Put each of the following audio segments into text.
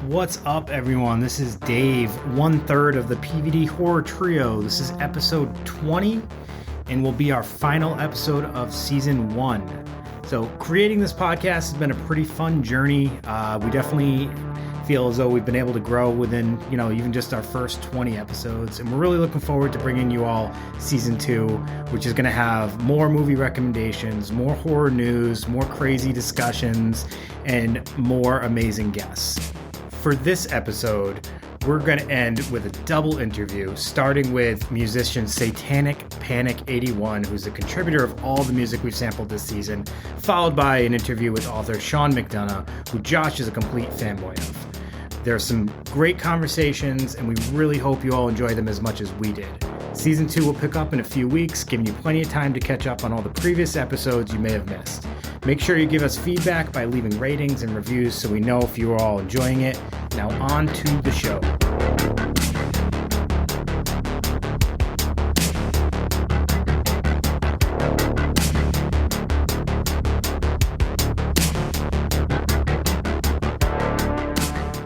What's up, everyone? This is Dave, one third of the PVD Horror Trio. This is episode 20 and will be our final episode of season 1. So, creating this podcast has been a pretty fun journey. We definitely feel as though we've been able to grow within, even just our first 20 episodes. And we're really looking forward to bringing you all season 2, which is going to have more movie recommendations, more horror news, more crazy discussions, and more amazing guests. For this episode, we're going to end with a double interview, starting with musician Satanic Panic 81, who's a contributor of all the music we've sampled this season, followed by an interview with author Sean McDonough, who Josh is a complete fanboy of. There are some great conversations, and we really hope you all enjoy them as much as we did. Season 2 will pick up in a few weeks, giving you plenty of time to catch up on all the previous episodes you may have missed. Make sure you give us feedback by leaving ratings and reviews so we know if you are all enjoying it. Now on to the show.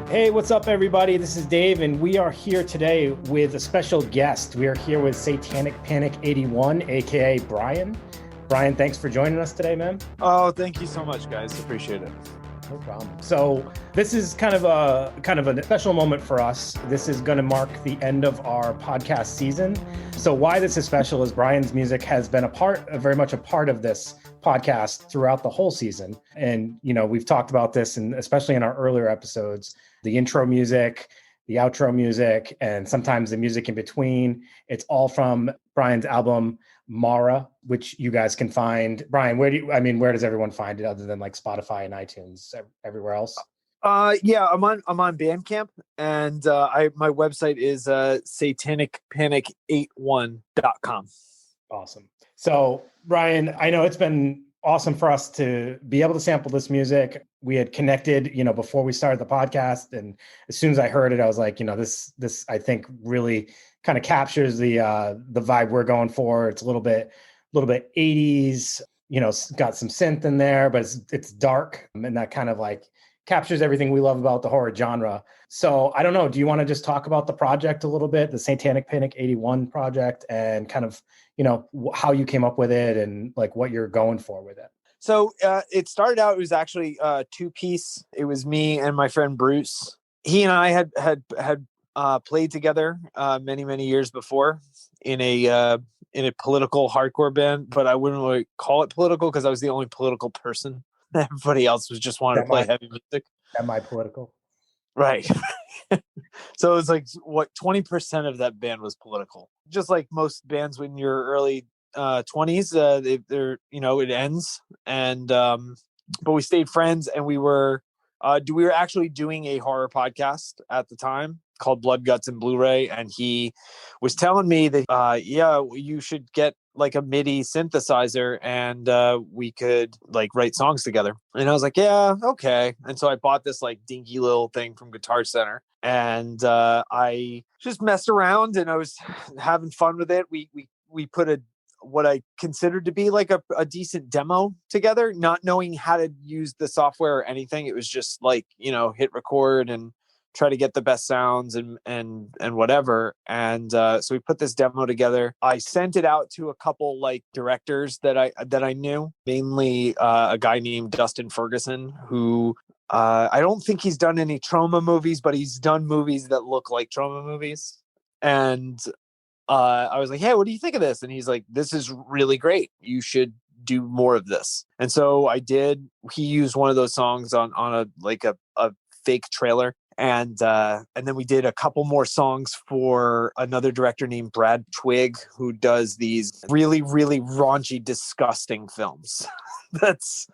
Hey, what's up, everybody? This is Dave, and we are here today with a special guest. We are here with Satanic Panic 81, aka Brian. Brian, thanks for joining us today, man. Oh, thank you so much, guys. Appreciate it. No problem. So this is kind of a special moment for us. This is going to mark the end of our podcast season. So why this is special is Brian's music has been very much a part of this podcast throughout the whole season. And, we've talked about this, and especially in our earlier episodes, the intro music, the outro music, and sometimes the music in between. It's all from Brian's album, Mara, which you guys can find. Brian, where does everyone find it other than like Spotify and iTunes, everywhere else? Yeah, I'm on Bandcamp, and my website is satanicpanic81.com. Awesome. So, Brian, I know it's been awesome for us to be able to sample this music. We had connected, before we started the podcast, and as soon as I heard it, I was like, this I think really kind of captures the vibe we're going for. It's a little bit 80s, got some synth in there, but it's dark, and that kind of like captures everything we love about the horror genre. So I don't know, do you want to just talk about the project a little bit, the Satanic Panic 81 project, and kind of, how you came up with it and like what you're going for with it? So it started out, it was actually a 2-piece. It was me and my friend Bruce. He and I had played together many, many years before in a political hardcore band, but I wouldn't really call it political because I was the only political person. Everybody else was just wanting to play heavy music. Semi-political. Right. So it was like, 20% of that band was political. Just like most bands when you're early 20s, they're it ends. And but we stayed friends, and we were actually doing a horror podcast at the time called Blood, Guts, and Blu-ray, and he was telling me that you should get like a MIDI synthesizer, and we could like write songs together. And I was like, yeah, okay. And so I bought this like dinky little thing from Guitar Center, and I just messed around, and I was having fun with it. We put what I considered to be like a decent demo together, not knowing how to use the software or anything. It was just like, hit record and try to get the best sounds and whatever. And so we put this demo together. I sent it out to a couple like directors that I knew, mainly a guy named Dustin Ferguson, who I don't think he's done any trauma movies, but he's done movies that look like trauma movies. And I was like, hey, what do you think of this? And he's like, this is really great. You should do more of this. And so I did. He used one of those songs on a fake trailer. And then we did a couple more songs for another director named Brad Twigg, who does these really, really raunchy, disgusting films. That's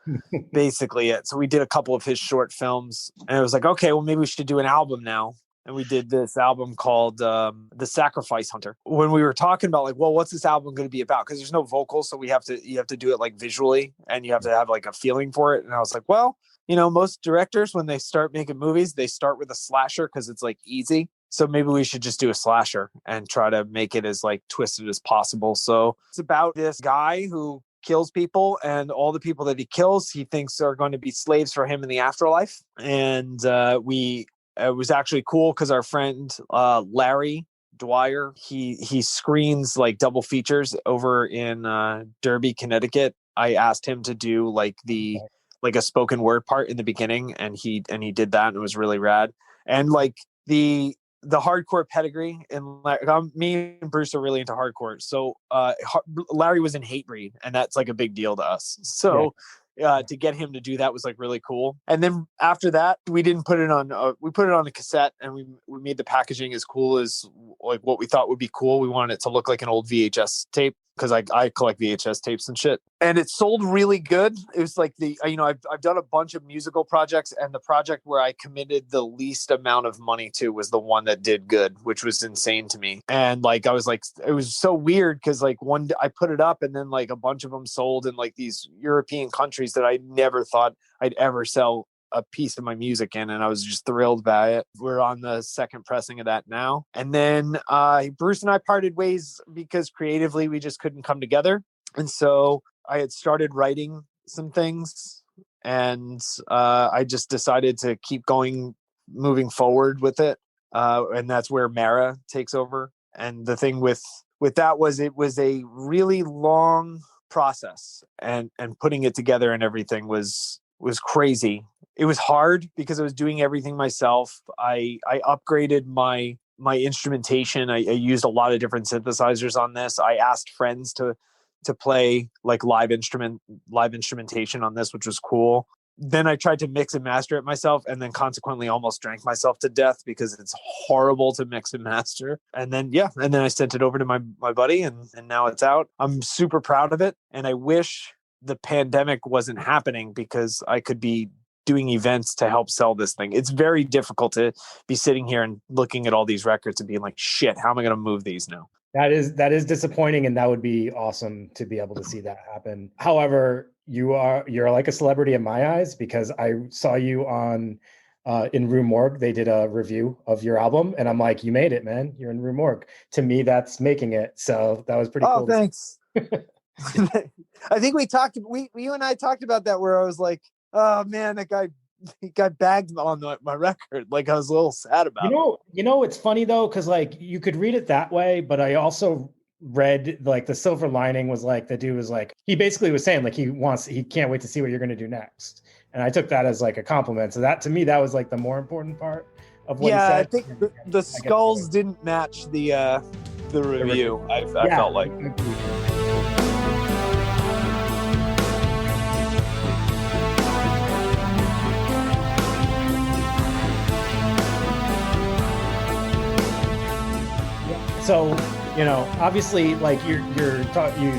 basically it. So we did a couple of his short films, and I was like, okay, well, maybe we should do an album now. And we did this album called The Sacrifice Hunter. When we were talking about like, well, what's this album going to be about? Because there's no vocals, so you have to do it like visually, and you have to have like a feeling for it. And I was like, well, most directors, when they start making movies, they start with a slasher because it's like easy. So maybe we should just do a slasher and try to make it as like twisted as possible. So it's about this guy who kills people, and all the people that he kills, he thinks are going to be slaves for him in the afterlife. And we it was actually cool because our friend Larry Dwyer, he screens like double features over in Derby, Connecticut. I asked him to do like a spoken word part in the beginning, and he did that, and it was really rad. And like the hardcore pedigree, and like me and Bruce are really into hardcore. So Larry was in Hatebreed, and that's like a big deal to us. So to get him to do that was like really cool. And then after that, we didn't put it on. We put it on a cassette, and we made the packaging as cool as like what we thought would be cool. We wanted it to look like an old VHS tape, because I collect VHS tapes and shit. And it sold really good. It was like I've done a bunch of musical projects, and the project where I committed the least amount of money to was the one that did good, which was insane to me. And like, I was like, it was so weird because like I put it up, and then like a bunch of them sold in like these European countries that I never thought I'd ever sell a piece of my music in, and I was just thrilled by it. We're on the second pressing of that now. And then Bruce and I parted ways because creatively we just couldn't come together. And so I had started writing some things, and I just decided to keep moving forward with it. And that's where Mara takes over. And the thing with that was, it was a really long process, and putting it together and everything was crazy. It was hard because I was doing everything myself. I upgraded my instrumentation. I used a lot of different synthesizers on this. I asked friends to play like live instrumentation on this, which was cool. Then I tried to mix and master it myself, and then consequently almost drank myself to death because it's horrible to mix and master. And then I sent it over to my buddy, and now it's out. I'm super proud of it, and I wish the pandemic wasn't happening because I could be doing events to help sell this thing. It's very difficult to be sitting here and looking at all these records and being like, shit, how am I going to move these now? That is disappointing, and that would be awesome to be able to see that happen. However, you're like a celebrity in my eyes, because I saw you on in Rue Morgue. They did a review of your album, and I'm like, you made it, man. You're in Rue Morgue. To me, that's making it. So that was pretty cool. Oh, thanks. I think you and I talked about that, where I was like, oh man, that guy, he got bagged on my record. Like, I was a little sad about it. It's funny though, because like you could read it that way, but I also read like the silver lining was like, the dude was like, he basically was saying like he can't wait to see what you're going to do next. And I took that as like a compliment. So that, to me, that was like the more important part of what he said. I think the skulls didn't match the review. I felt like. So, obviously, like you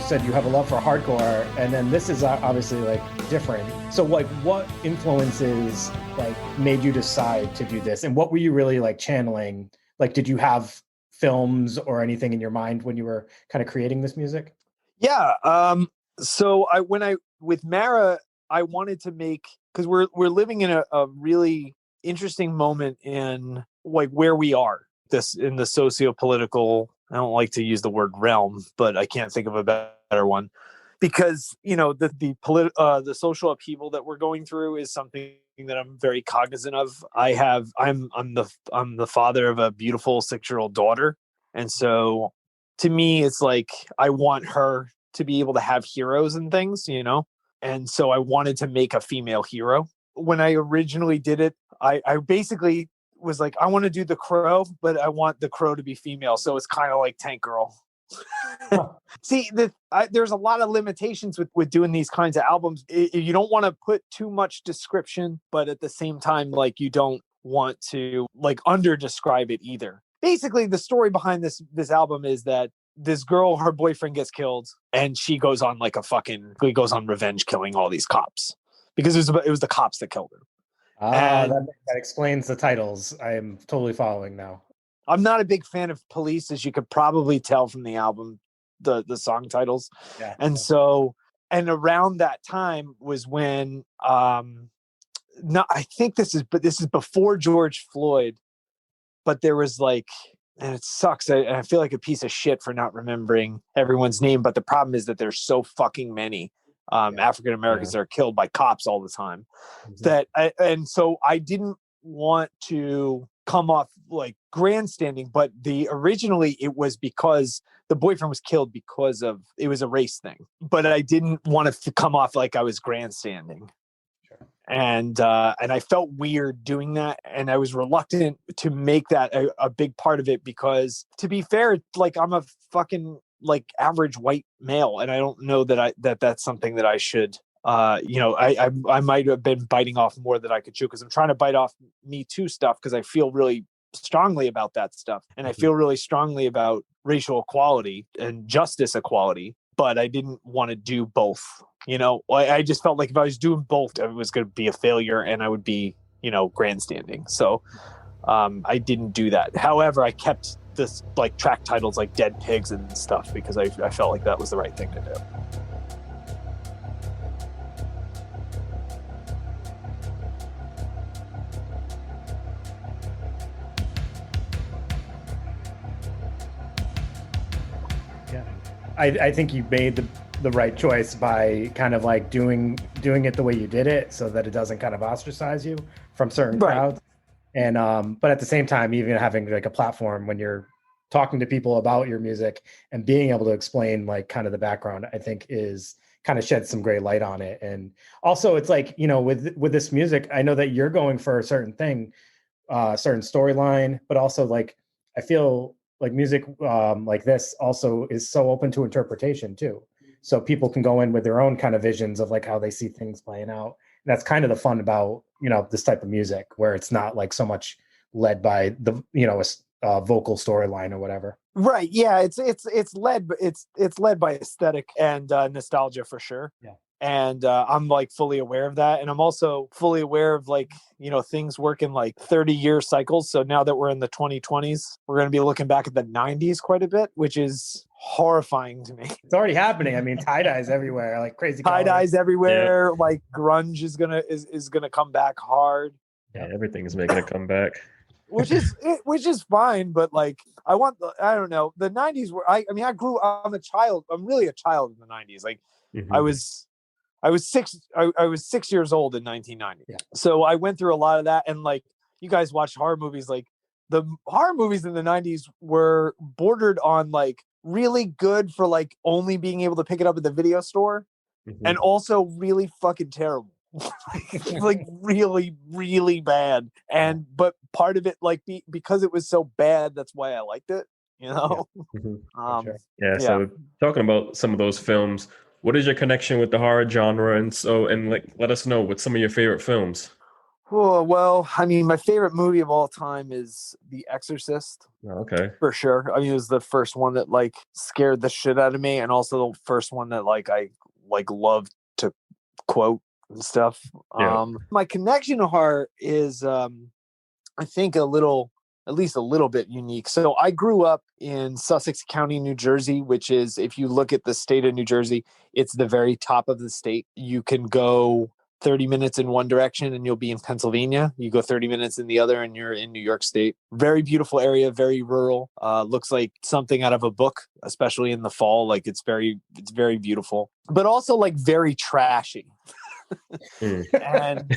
said you have a love for hardcore, and then this is obviously like different. So, like, what influences like made you decide to do this, and what were you really like channeling? Like, did you have films or anything in your mind when you were kind of creating this music? Yeah. So with Mara, I wanted to make, because we're living in a really interesting moment in like where we are. This in the socio-political, I don't like to use the word realm, but I can't think of a better one, because the social upheaval that we're going through is something that I'm very cognizant of. I'm the father of a beautiful 6-year-old daughter, and so to me it's like I want her to be able to have heroes and things, and so I wanted to make a female hero. When I originally did it, I basically was like, I want to do the Crow, but I want the Crow to be female. So it's kind of like Tank Girl. See, there's a lot of limitations with doing these kinds of albums. You don't want to put too much description, but at the same time, like, you don't want to like under describe it either. Basically, the story behind this album is that this girl, her boyfriend gets killed, and she goes on goes on revenge killing all these cops, because it was the cops that killed her. That explains the titles. I am totally following now. I'm not a big fan of Police, as you could probably tell from the album, the song titles. Yeah. And so, and around that time was when, I think this is before George Floyd, but there was like, and it sucks. I feel like a piece of shit for not remembering everyone's name, but the problem is that there's so fucking many African Americans that are killed by cops all the time. Mm-hmm. And so I didn't want to come off like grandstanding, but originally it was because the boyfriend was killed because of, it was a race thing, but I didn't want to come off like I was grandstanding. And I felt weird doing that. And I was reluctant to make that a big part of it because, to be fair, like, I'm a fucking like average white male. And I don't know that that's something that I should, I might have been biting off more than I could chew, because I'm trying to bite off Me Too stuff because I feel really strongly about that stuff. And I feel really strongly about racial equality and justice equality. But I didn't want to do both. I just felt like if I was doing both, it was going to be a failure and I would be, grandstanding. So I didn't do that. However, I kept this like track titles like Dead Pigs and stuff because I felt like that was the right thing to do. I think you made the right choice by kind of like doing it the way you did it, so that it doesn't kind of ostracize you from certain crowds. And but at the same time, even having like a platform when you're talking to people about your music and being able to explain like kind of the background, I think is kind of sheds some great light on it. And also it's like, with this music, I know that you're going for a certain thing, certain storyline, but also like I feel like music like this also is so open to interpretation too. So people can go in with their own kind of visions of like how they see things playing out. And that's kind of the fun about, this type of music, where it's not like so much led by the, a vocal storyline or whatever. Right. Yeah. It's led, but it's led by aesthetic and nostalgia for sure. Yeah. And I'm like fully aware of that. And I'm also fully aware of like, things work in like 30-year cycles. So now that we're in the 2020s, we're going to be looking back at the 90s quite a bit, which is horrifying to me. It's already happening. I mean, tie-dyes everywhere, like crazy tie-dyes everywhere. Yeah. Like grunge is gonna come back hard. Yeah, everything is making a comeback. which is fine, but like I don't know, the 90s were I'm really a child in the 90s. Like I was 6 years old in 1990. Yeah. So I went through a lot of that. And like, you guys watched horror movies, like the horror movies in the 90s were bordered on like really good for like only being able to pick it up at the video store, and also really fucking terrible. Like really, really bad. But part of it, like because it was so bad, that's why I liked it, Yeah. So talking about some of those films, what is your connection with the horror genre? And like, let us know what's some of your favorite films. Oh, well, I mean, my favorite movie of all time is The Exorcist. Okay. For sure. I mean, it was the first one that like scared the shit out of me, and also the first one that like I like loved to quote and stuff. Yeah. My connection to horror is I think at least a little bit unique. So I grew up in Sussex County, New Jersey, which is, if you look at the state of New Jersey, it's the very top of the state. You can go 30 minutes in one direction and you'll be in Pennsylvania. You go 30 minutes in the other and you're in New York State. Very beautiful area, very rural. Looks like something out of a book, especially in the fall. Like it's very beautiful, but also like very trashy. And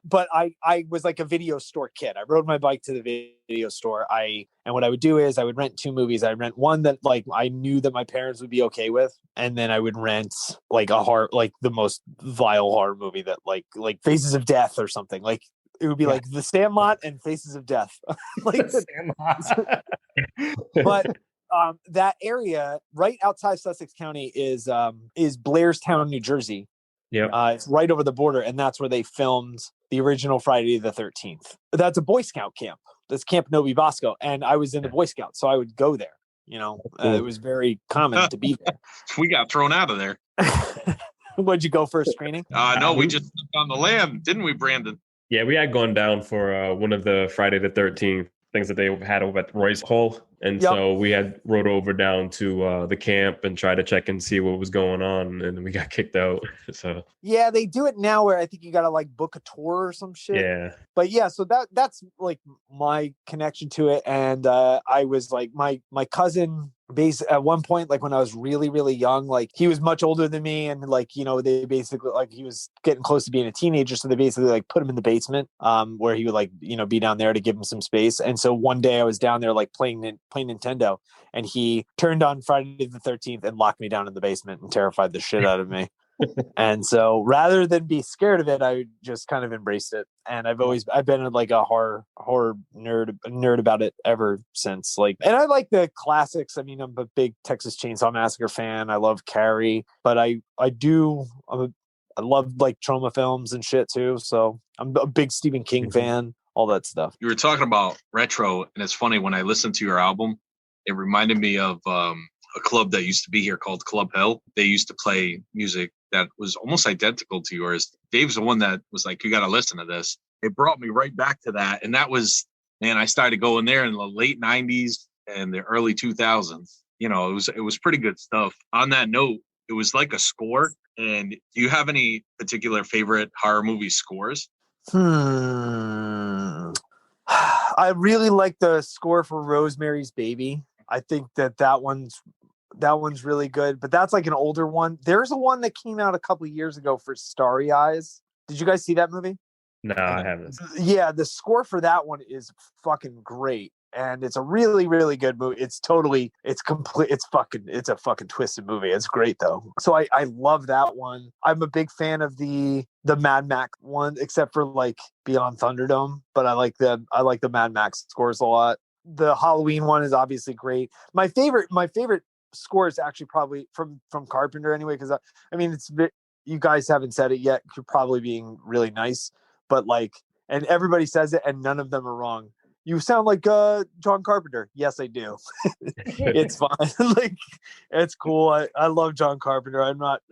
but I was like a video store kid. I rode my bike to the video store. And what I would do is I would rent two movies. I rent one that like I knew that my parents would be okay with, and then I would rent like a horror, like the most vile horror movie that like Faces of Death or something. Like it would be like The Sandlot and Faces of Death. Like the Sandlot. But that area right outside Sussex County is Blairstown, New Jersey. Yeah, it's right over the border, and that's where they filmed the original Friday the 13th. That's a Boy Scout camp. That's Camp Novi Bosco, and I was in the Boy Scouts, so I would go there. It was very common to be there. We got thrown out of there. Would you go for a screening? No, we just stepped on the lamb, didn't we, Brandon? Yeah, we had gone down for one of the Friday the 13th things that they had over at Royce Hall. And so we had rode over down to the camp and tried to check and see what was going on, and we got kicked out. So yeah, they do it now where I think you got to like book a tour or some shit. Yeah. But yeah, so that's like my connection to it. And I was like my cousin at one point, like when I was really, really young, like he was much older than me, and like, they basically, like, he was getting close to being a teenager, so they basically like put him in the basement where he would like be down there to give him some space. And so one day I was down there like playing Nintendo, and he turned on Friday the 13th and locked me down in the basement and terrified the shit out of me. And so rather than be scared of it, I just kind of embraced it. And I've been like a horror nerd about it ever since. Like, and I like the classics. I mean, I'm a big Texas Chainsaw Massacre fan. I love Carrie, but I love like trauma films and shit too. So I'm a big Stephen King fan, all that stuff. You were talking about retro, and it's funny, when I listened to your album, it reminded me of a club that used to be here called Club Hell. They used to play music that was almost identical to yours. Dave's the one that was like, you got to listen to this. It brought me right back to that. And that was, man, I started going there in the late 90s and the early 2000s. It was pretty good stuff. On that note, it was like a score. And do you have any particular favorite horror movie scores? I really like the score for Rosemary's Baby. I think that one's really good, but that's like an older one. There's a one that came out a couple of years ago for Starry Eyes. Did you guys see that movie? No, I haven't. Yeah, the score for that one is fucking great. And it's a really, really good movie. It's a fucking twisted movie. It's great though. So I love that one. I'm a big fan of the Mad Max one, except for like Beyond Thunderdome. But I like the Mad Max scores a lot. The Halloween one is obviously great. My favorite score is actually probably from Carpenter anyway, because I mean, you guys haven't said it yet. You're probably being really nice, but like, and everybody says it, and none of them are wrong. You sound like John Carpenter. Yes, I do. It's fine. Like, it's cool. I love John Carpenter. I'm not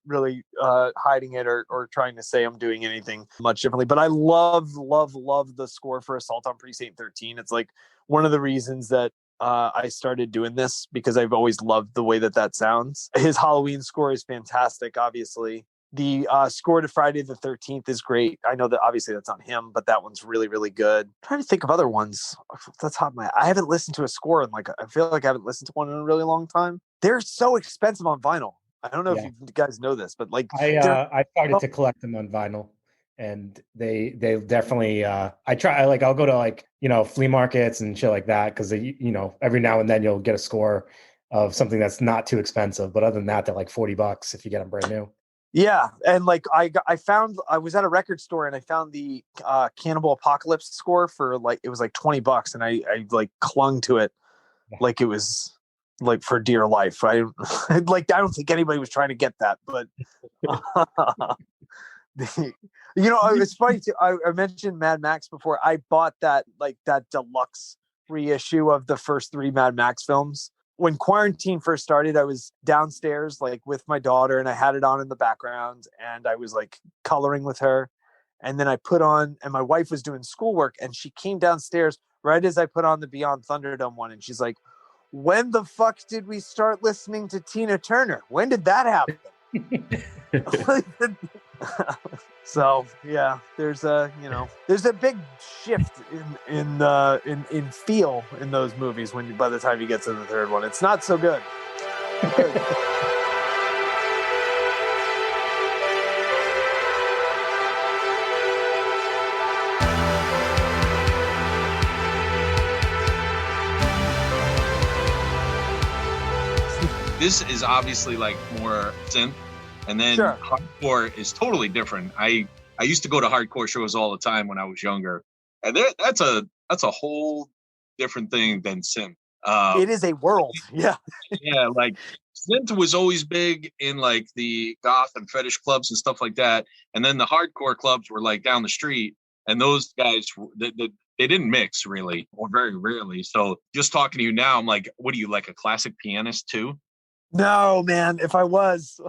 really hiding it or trying to say I'm doing anything much differently. But I love the score for Assault on Precinct 13. It's like one of the reasons that I started doing this, because I've always loved the way that sounds. His Halloween score is fantastic, obviously. The score to Friday the 13th is great. I know that obviously that's on him, but that one's really, really good. I'm trying to think of other ones off the top of my head. I haven't listened to a score in I feel like I haven't listened to one in a really long time. They're so expensive on vinyl. I don't know if you guys know this, but like I started to collect them on vinyl, and they definitely I'll go to flea markets and shit like that, because every now and then you'll get a score of something that's not too expensive, but other than that, they're like $40 if you get them brand new. Yeah, and like I was at a record store and I found the Cannibal Apocalypse score for it was like $20, and I like clung to it like it was like for dear life. I don't think anybody was trying to get that, but it's funny too. I mentioned Mad Max before. I bought that deluxe reissue of the first 3 Mad Max films. When quarantine first started, I was downstairs with my daughter, and I had it on in the background, and I was like coloring with her. And then I put on, and my wife was doing schoolwork, and she came downstairs right as I put on the Beyond Thunderdome one, and she's like, "When the fuck did we start listening to Tina Turner? When did that happen?" So yeah, there's a big shift in feel in those movies by the time you get to the third one. It's not so good. This is obviously like more synth. And then hardcore is totally different. I used to go to hardcore shows all the time when I was younger, and that's a whole different thing than synth. It is a world, yeah. Yeah, like synth was always big in like the goth and fetish clubs and stuff like that, and then the hardcore clubs were like down the street, and those guys they didn't mix really, or very rarely. So just talking to you now, I'm like, what are you, like a classic pianist too? No, man, if I was.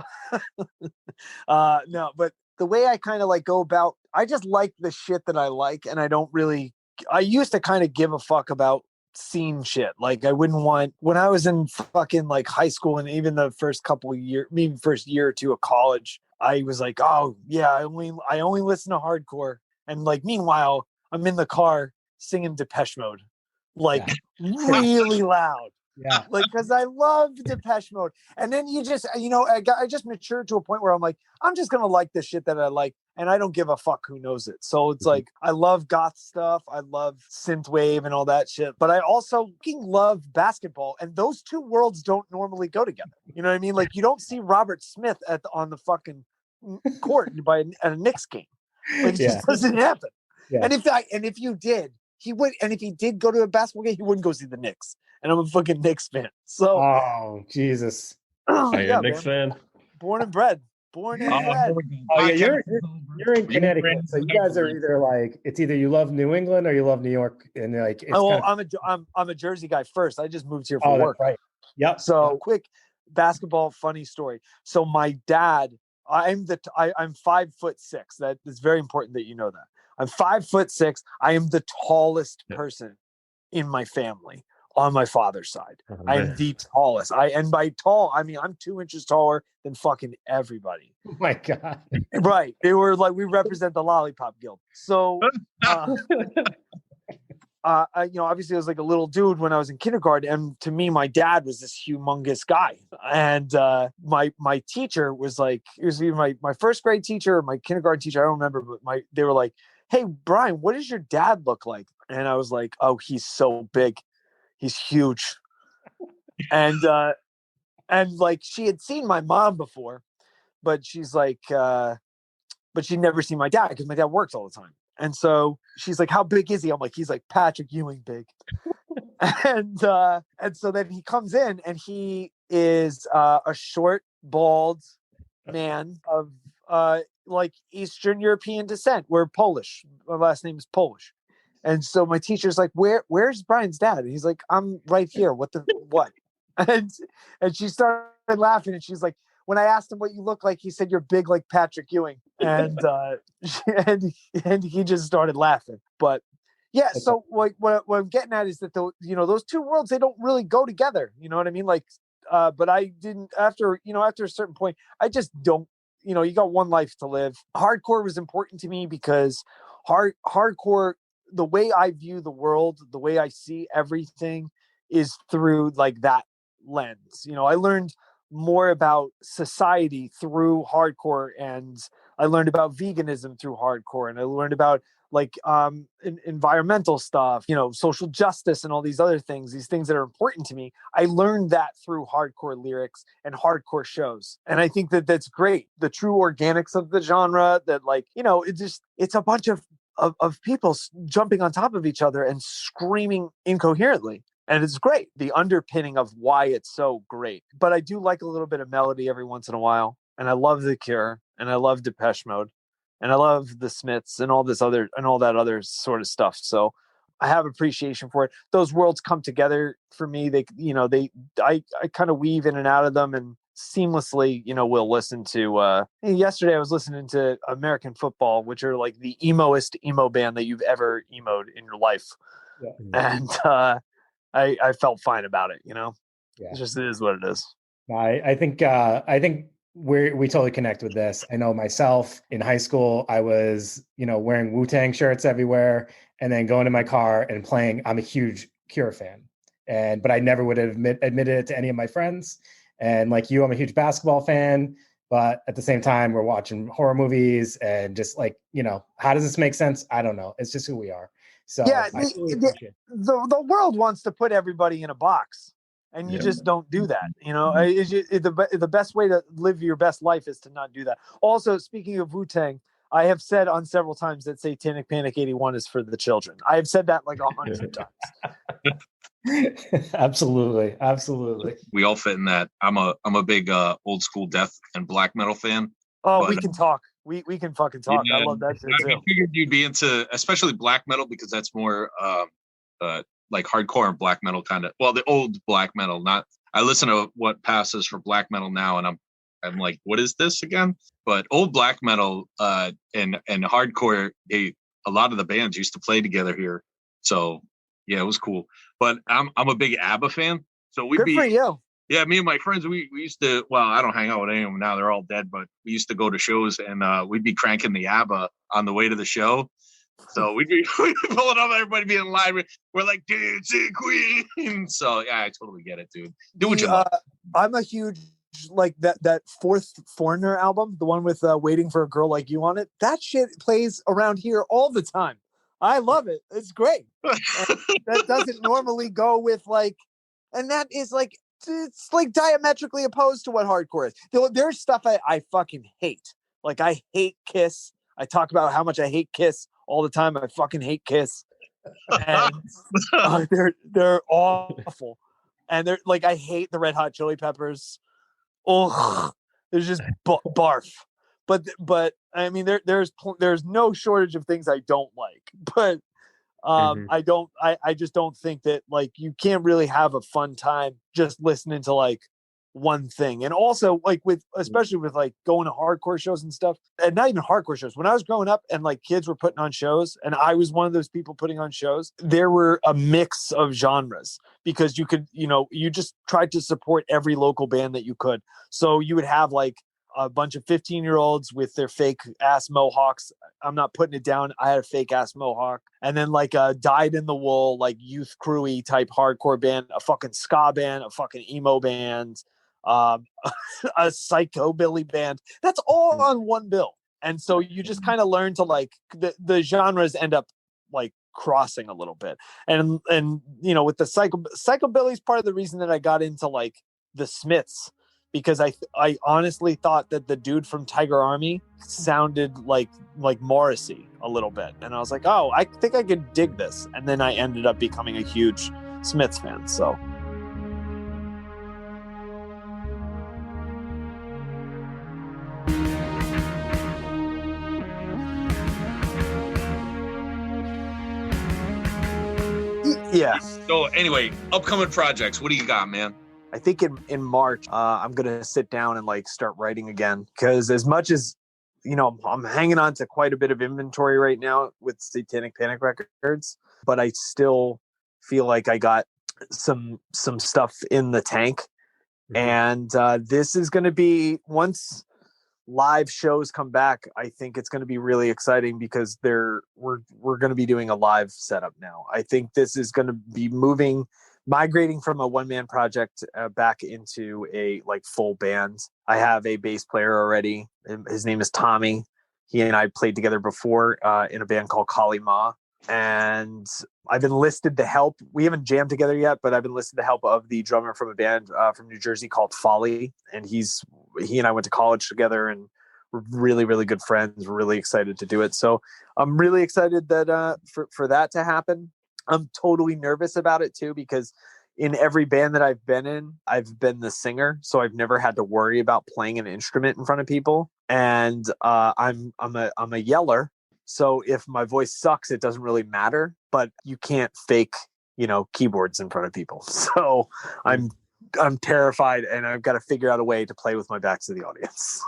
No, but the way I kind of go about, I just like the shit that I like, and I used to kind of give a fuck about scene shit. Like I wouldn't want, when I was in fucking like high school and even the first couple of years, maybe first year or two of college, I was like, oh yeah, I only listen to hardcore. And like, meanwhile, I'm in the car singing Depeche Mode, like really loud. Yeah. Like, cause I love Depeche Mode. And then you just, I just matured to a point where I'm like, I'm just going to like the shit that I like. And I don't give a fuck who knows it. So it's like, I love goth stuff. I love synthwave and all that shit. But I also fucking love basketball. And those two worlds don't normally go together. You know what I mean? Like, you don't see Robert Smith on the fucking court at a Knicks game. Like, it just doesn't happen. Yeah. And if you did, he would. And if he did go to a basketball game, he wouldn't go see the Knicks. And I'm a fucking Knicks fan. So, oh Jesus, are you a Knicks fan? Born and bred. Oh yeah, you're in Connecticut, so you guys are either like, it's either you love New England or you love New York, and like it's I'm a Jersey guy first. I just moved here for work. That's right. Yep. So quick basketball funny story. So my dad, I'm 5'6". That is very important that you know that. I'm 5'6". I am the tallest person in my family. On my father's side, I am the tallest. And by tall, I mean I'm 2 inches taller than fucking everybody. Oh my God! Right? They were like, we represent the Lollipop Guild. So, obviously I was like a little dude when I was in kindergarten, and to me, my dad was this humongous guy. And my teacher was like, it was either my first grade teacher or my kindergarten teacher, I don't remember, but they were like, "Hey, Brian, what does your dad look like?" And I was like, "Oh, he's so big. He's huge." And like she had seen my mom before, but she's like, but she'd never seen my dad because my dad works all the time. And so she's like, "How big is he?" I'm like, "He's like Patrick Ewing big." And so then he comes in and he is a short, bald man of like Eastern European descent. We're Polish. My last name is Polish. And so my teacher's like, where's Brian's dad? And he's like, "I'm right here. What? And she started laughing, and she's like, when I asked him what you look like, he said, "You're big like Patrick Ewing." And and he just started laughing. But yeah, so like what I'm getting at is that those two worlds, they don't really go together. You know what I mean? Like, but I didn't after a certain point, I just don't. You got one life to live. Hardcore was important to me because hardcore. The way I view the world, the way I see everything is through like that lens. I learned more about society through hardcore, and I learned about veganism through hardcore, and I learned about like environmental stuff, social justice and all these other things, these things that are important to me. I learned that through hardcore lyrics and hardcore shows. And I think that that's great. The true organics of the genre, that like, it's a bunch of people jumping on top of each other and screaming incoherently. And it's great. The underpinning of why it's so great. But I do like a little bit of melody every once in a while. And I love The Cure, and I love Depeche Mode, and I love the Smiths and all that other sort of stuff. So I have appreciation for it. Those worlds come together for me. I kind of weave in and out of them, and seamlessly, we'll listen to yesterday I was listening to American Football, which are like the emo-est emo band that you've ever emoed in your life. Yeah. And I felt fine about it. Yeah. It is what it is. I think we totally connect with this. I know myself in high school, I was, wearing Wu-Tang shirts everywhere, and then going to my car and playing. I'm a huge Cure fan, but I never would have admitted it to any of my friends. And like you, I'm a huge basketball fan, but at the same time, we're watching horror movies and just like, how does this make sense? I don't know. It's just who we are. So yeah, the world wants to put everybody in a box, and you just don't do that. The best way to live your best life is to not do that. Also, speaking of Wu-Tang, I have said on several times that Satanic Panic 81 is for the children. I have said that like 100 times. Absolutely. We all fit in that. I'm a big old school death and black metal fan. Oh, we can talk. We can fucking talk. I love that shit too. I figured you'd be into especially black metal because that's more like hardcore and black metal kind of. Well, the old black metal. Not. I listen to what passes for black metal now, and I'm like, what is this again? But old black metal and hardcore, a lot of the bands used to play together here. So Yeah, it was cool. But I'm a big ABBA fan, so Good for you. Yeah, me and my friends, we used to. Well, I don't hang out with any of them now; they're all dead. But we used to go to shows, and we'd be cranking the ABBA on the way to the show. So we'd be pulling up, everybody being live. We're like, dancing queen. So yeah, I totally get it, dude. Do what you love. I'm a huge like that fourth Foreigner album, the one with "Waiting for a Girl Like You" on it. That shit plays around here all the time. I love it. It's great. That doesn't normally go with like, and that is like, it's like diametrically opposed to what hardcore is. There's stuff I fucking hate. Like I hate Kiss. I talk about how much I hate Kiss all the time. I fucking hate Kiss. And they're awful. And they're like, I hate the Red Hot Chili Peppers. Oh, there's just barf. But I mean, there's no shortage of things I don't like. But I just don't think that like you can't really have a fun time just listening to like one thing. And also like especially with like going to hardcore shows and stuff, and not even hardcore shows. When I was growing up and like kids were putting on shows and I was one of those people putting on shows, there were a mix of genres because you could, you just tried to support every local band that you could. So you would have like a bunch of 15-year-olds with their fake ass mohawks. I'm not putting it down. I had a fake ass mohawk. And then like a dyed in the wool, like youth crewy type hardcore band, a fucking ska band, a fucking emo band, a psychobilly band. That's all on one bill. And so you just kind of learn to like the genres end up like crossing a little bit. And with the psychobilly is part of the reason that I got into like the Smiths, because I honestly thought that the dude from Tiger Army sounded like Morrissey a little bit. And I was like, oh, I think I could dig this. And then I ended up becoming a huge Smiths fan. So yeah. So anyway, upcoming projects. What do you got, man? I think in March, I'm going to sit down and like start writing again. Because as much as, I'm hanging on to quite a bit of inventory right now with Satanic Panic records, but I still feel like I got some stuff in the tank. And this is going to be, once live shows come back, I think it's going to be really exciting because we're going to be doing a live setup now. I think this is going to be migrating from a one-man project back into a like full band. I have a bass player already. His name is Tommy. He and I played together before in a band called Kali Ma. And I've enlisted the help. We haven't jammed together yet, but I've enlisted the help of the drummer from a band from New Jersey called Folly. And he and I went to college together and we're really, really good friends. We're really excited to do it. So I'm really excited that for that to happen. I'm totally nervous about it too, because in every band that I've been in, I've been the singer. So I've never had to worry about playing an instrument in front of people. And I'm a yeller. So if my voice sucks, it doesn't really matter, but you can't fake, keyboards in front of people. So I'm terrified and I've got to figure out a way to play with my back to the audience.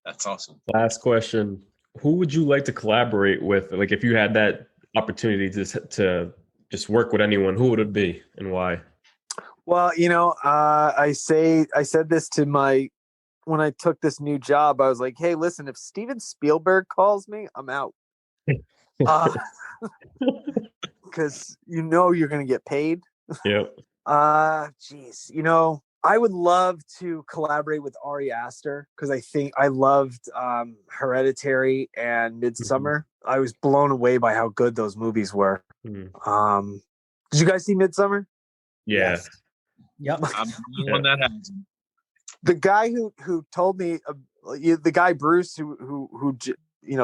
That's awesome. Last question. Who would you like to collaborate with? Like if you had that opportunity to just work with anyone, who would it be and why? Well, I said this to when I took this new job, I was like, hey, listen, if Steven Spielberg calls me, I'm out. Because you're going to get paid. Yep. Geez, I would love to collaborate with Ari Aster because I think I loved Hereditary and Midsommar. Mm-hmm. I was blown away by how good those movies were. Mm-hmm. Did you guys see Midsommar? Yeah. Yes. Yep. I'm the one that has. The guy who told me, the guy Bruce who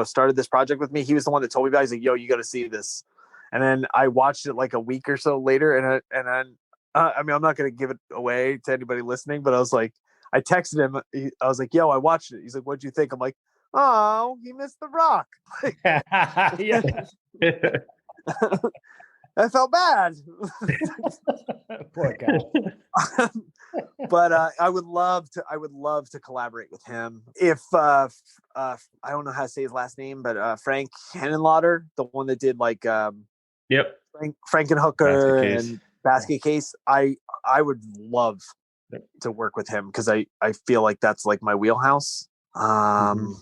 started this project with me, he was the one that told me about it. He's like, yo, you got to see this. And then I watched it like a week or so later, and then I'm not going to give it away to anybody listening, but I was like, I texted him. I was like, yo, I watched it. He's like, what'd you think? I'm like, oh, he missed The Rock. I felt bad. Poor guy. But I would love to collaborate with him. If I don't know how to say his last name, but Frank Henenlotter, the one that did like yep, Frankenhooker and Basket Case. I would love to work with him because I feel like that's like my wheelhouse. And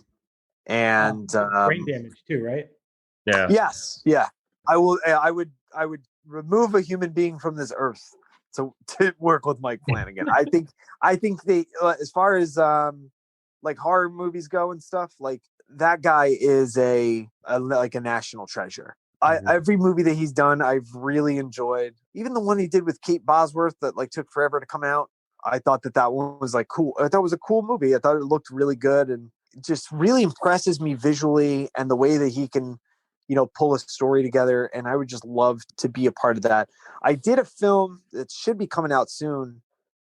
brain damage too, right? Yeah. Yes. Yeah. I would remove a human being from this earth to work with Mike Flanagan. I think they, as far as like horror movies go and stuff, like that guy is like a national treasure. Every movie that he's done, I've really enjoyed. Even the one he did with Kate Bosworth that like took forever to come out. I thought that one was like cool. I thought it was a cool movie. I thought it looked really good and it just really impresses me visually and the way that he can, pull a story together. And I would just love to be a part of that. I did a film that should be coming out soon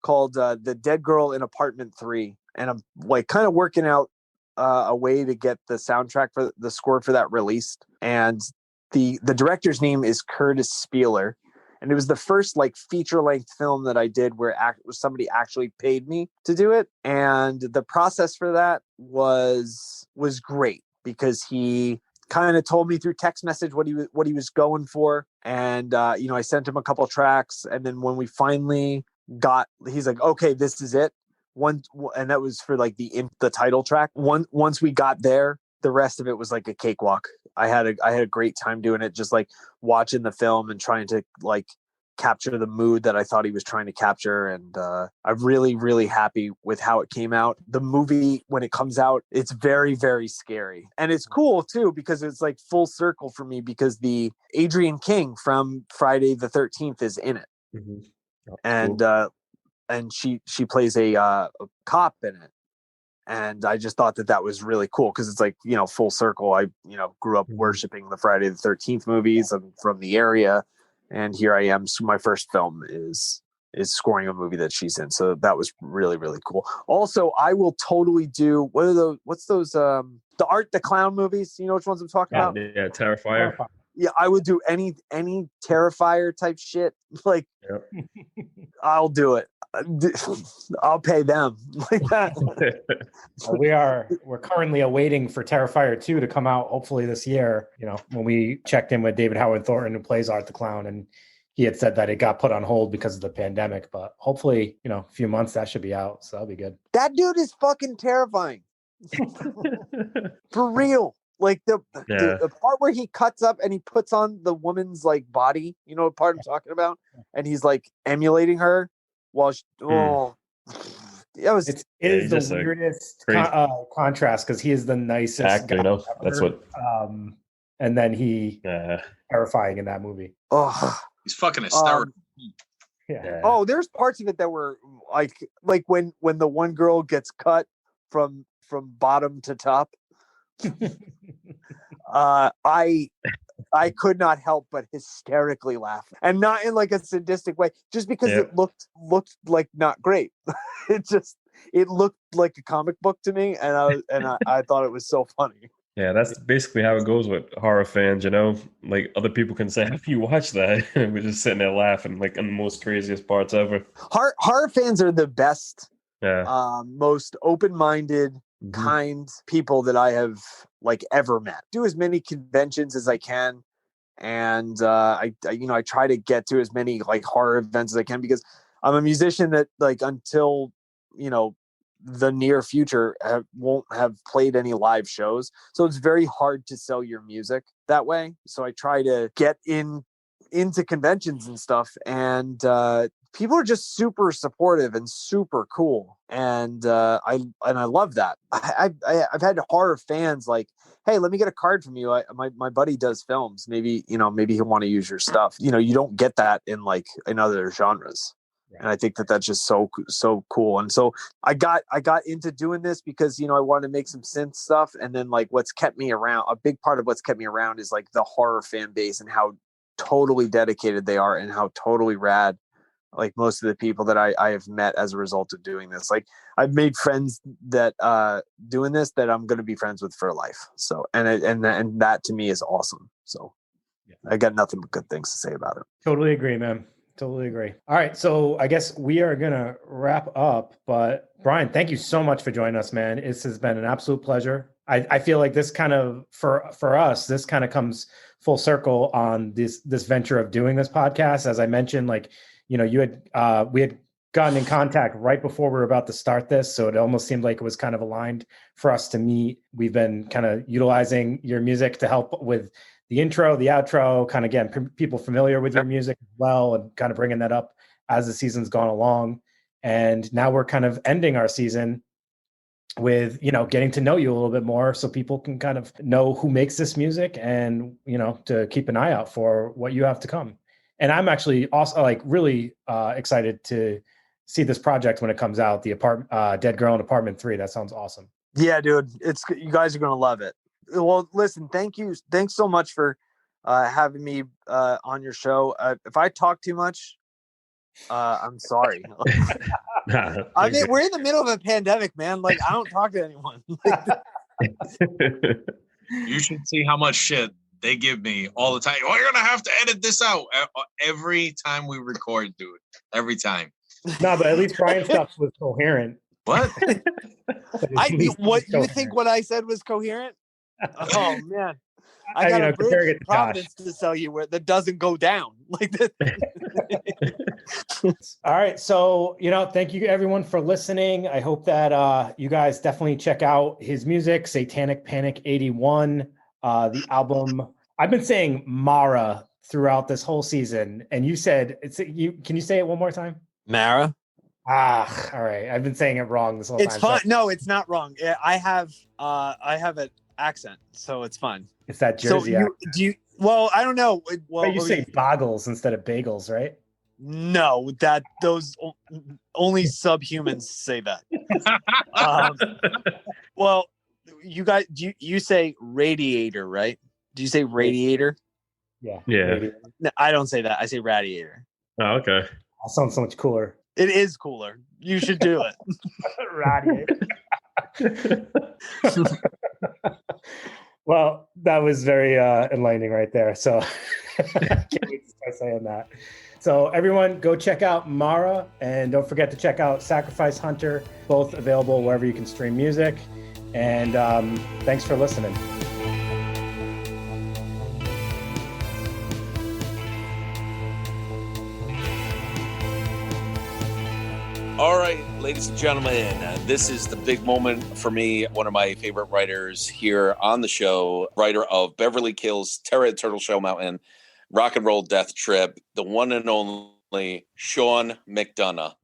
called The Dead Girl in Apartment 3. And I'm like kind of working out a way to get the soundtrack for the score for that released. And the director's name is Curtis Spieler. And it was the first like feature length film that I did where somebody actually paid me to do it. And the process for that was great because he kind of told me through text message what he was going for. And, I sent him a couple tracks. And then when we finally he's like, okay, this is it. And that was for like the title track. Once we got there, the rest of it was like a cakewalk. I had a great time doing it, just like watching the film and trying to like capture the mood that I thought he was trying to capture. And I'm really, really happy with how it came out. The movie, when it comes out, it's very, very scary. And it's cool too, because it's like full circle for me because the Adrienne King from Friday the 13th is in it. And cool. And she plays a cop in it. And I just thought that was really cool because it's like, full circle. I, grew up worshiping the Friday the 13th movies. I'm from the area. And here I am. So my first film is scoring a movie that she's in. So that was really, really cool. Also, I will totally do, what's those, the Art the Clown movies? You know which ones I'm talking about? Yeah, Terrifier. Yeah, I would do any Terrifier type shit. Like, I'll do it. I'll pay them like that. We're currently awaiting for Terrifier 2 to come out hopefully this year. When we checked in with David Howard Thornton, who plays Art the Clown, and he had said that it got put on hold because of the pandemic, but hopefully, a few months that should be out. So that'll be good. That dude is fucking terrifying. For real. Like the part where he cuts up and he puts on the woman's like body, what part I'm talking about? And he's like emulating her while it is the weirdest contrast because he is the nicest actor, guy that's what and then he terrifying in that movie. He's fucking hysterical. There's parts of it that were like when the one girl gets cut from bottom to top. I could not help but hysterically laugh, and not in like a sadistic way, just because it looked like not great. It looked like a comic book to me, and I thought it was so funny. Yeah, that's basically how it goes with horror fans, Like other people can say, "If you watch that," we're just sitting there laughing, like in the most craziest parts ever. Horror fans are the best, most open-minded, kind people that I have like ever met. Do as many conventions as I can, and I try to get to as many like horror events as I can because I'm a musician that like until the near future won't have played any live shows, so it's very hard to sell your music that way. So I try to get into conventions and stuff, and people are just super supportive and super cool, and I love that. I've had horror fans like, hey, let me get a card from you. My buddy does films. Maybe he'll want to use your stuff. You don't get that in other genres. And I think that's just so cool. And so I got into doing this because, I wanted to make some synth stuff. And then like what's kept me around, a big part of what's kept me around is like the horror fan base and how totally dedicated they are and how totally rad, like most of the people that I have met as a result of doing this. Like I've made friends that doing this that I'm going to be friends with for life. So, and that to me is awesome. So I got nothing but good things to say about it. Totally agree, man. Totally agree. All right. So I guess we are going to wrap up, but Brian, thank you so much for joining us, man. This has been an absolute pleasure. I feel like this kind of for us, this kind of comes full circle on this venture of doing this podcast. As I mentioned, like, you know, we had gotten in contact right before we were about to start this, so it almost seemed like it was kind of aligned for us to meet. We've been kind of utilizing your music to help with the intro, the outro, kind of getting people familiar with your music as well, and kind of bringing that up as the season's gone along. And now we're kind of ending our season with, you know, getting to know you a little bit more, so people can kind of know who makes this music, and, you know, to keep an eye out for what you have to come. And I'm actually also like really excited to see this project when it comes out, the Dead Girl in Apartment 3. That sounds awesome. Yeah, dude, you guys are gonna love it. Well, listen, thanks so much for having me on your show. If I talk too much, I'm sorry. I mean, we're in the middle of a pandemic, man. Like, I don't talk to anyone. You should see how much shit they give me all the time. Oh, you're gonna have to edit this out every time we record, dude. Every time. No, but at least Brian's stuff was coherent. What? You think what I said was coherent? Oh man, I got a bridge Providence to sell you that doesn't go down like this. All right, so, you know, thank you everyone for listening. I hope that you guys definitely check out his music, Satanic Panic 81, the album. I've been saying Mara throughout this whole season, and you said can you say it one more time? Mara. All right. I've been saying it wrong this whole time. It's fine. So. No, it's not wrong. I have an accent, so it's fine. It's that Jersey accent. Do you? Well, I don't know. Well, you say boggles instead of bagels, right? No, those only subhumans say that. Well, you guys, you say radiator, right? Do you say radiator? Yeah. No, I don't say that. I say radiator. Oh, okay. That sounds so much cooler. It is cooler. You should do it. Radiator. Well, that was very enlightening right there. So I can't wait to start saying that. So everyone, go check out Mara, and don't forget to check out Sacrifice Hunter, both available wherever you can stream music. And thanks for listening. All right, ladies and gentlemen, this is the big moment for me. One of my favorite writers here on the show, writer of Beverly Kills, Terror at Turtle Shell Mountain, Rock and Roll Death Trip, the one and only Sean McDonough.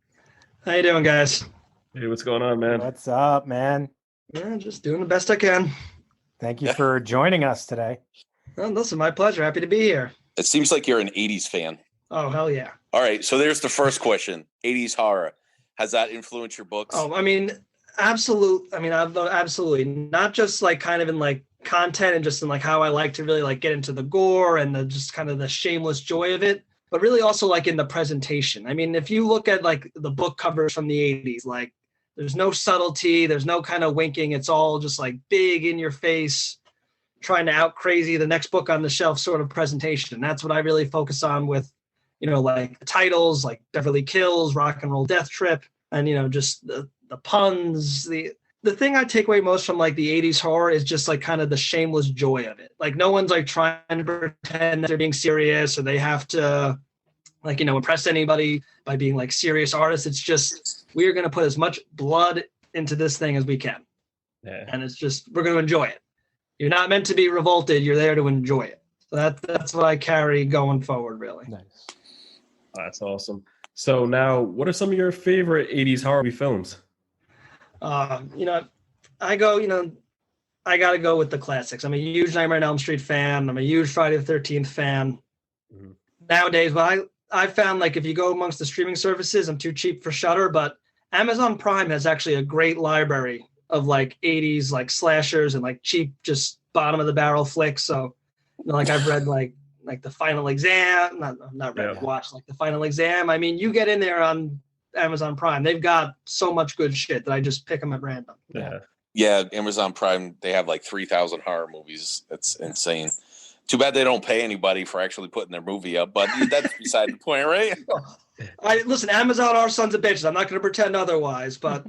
How you doing, guys? Hey, what's going on, man? What's up, man? Yeah, just doing the best I can. Thank you for joining us today. Well, listen, my pleasure. Happy to be here. It seems like you're an 80s fan. Oh, hell yeah. All right, so there's the first question. 80s horror. Has that influenced your books? Oh, I mean, absolutely. Not just like kind of in like content and just in like how I like to really like get into the gore and the just kind of the shameless joy of it, but really also like in the presentation. I mean, if you look at like the book covers from the 80s, like there's no subtlety, there's no kind of winking. It's all just like big in your face, trying to out crazy the next book on the shelf sort of presentation. And that's what I really focus on with, you know, like the titles, like Beverly Kills, Rock and Roll Death Trip, and, you know, just the puns. The thing I take away most from like the 80s horror is just like kind of the shameless joy of it. Like no one's like trying to pretend that they're being serious or they have to like, you know, impress anybody by being like serious artists. It's just, we're going to put as much blood into this thing as we can. Yeah. And it's just, we're going to enjoy it. You're not meant to be revolted. You're there to enjoy it. So that's what I carry going forward, really. Nice. That's awesome. So now, what are some of your favorite 80s horror films? You know, I got to go with the classics. I'm a huge Nightmare on Elm Street fan. I'm a huge Friday the 13th fan. Mm-hmm. Nowadays, but I found like if you go amongst the streaming services, I'm too cheap for Shudder, but Amazon Prime has actually a great library of like 80s like slashers and like cheap, just bottom of the barrel flicks. So, you know, like I've read like The Final Exam, not read, watched like The Final Exam. I mean, you get in there on Amazon Prime, they've got so much good shit that I just pick them at random. Yeah, Amazon Prime, they have like 3,000 horror movies. That's insane. Too bad they don't pay anybody for actually putting their movie up, but that's beside the point, right? Listen, Amazon are sons of bitches. I'm not going to pretend otherwise, but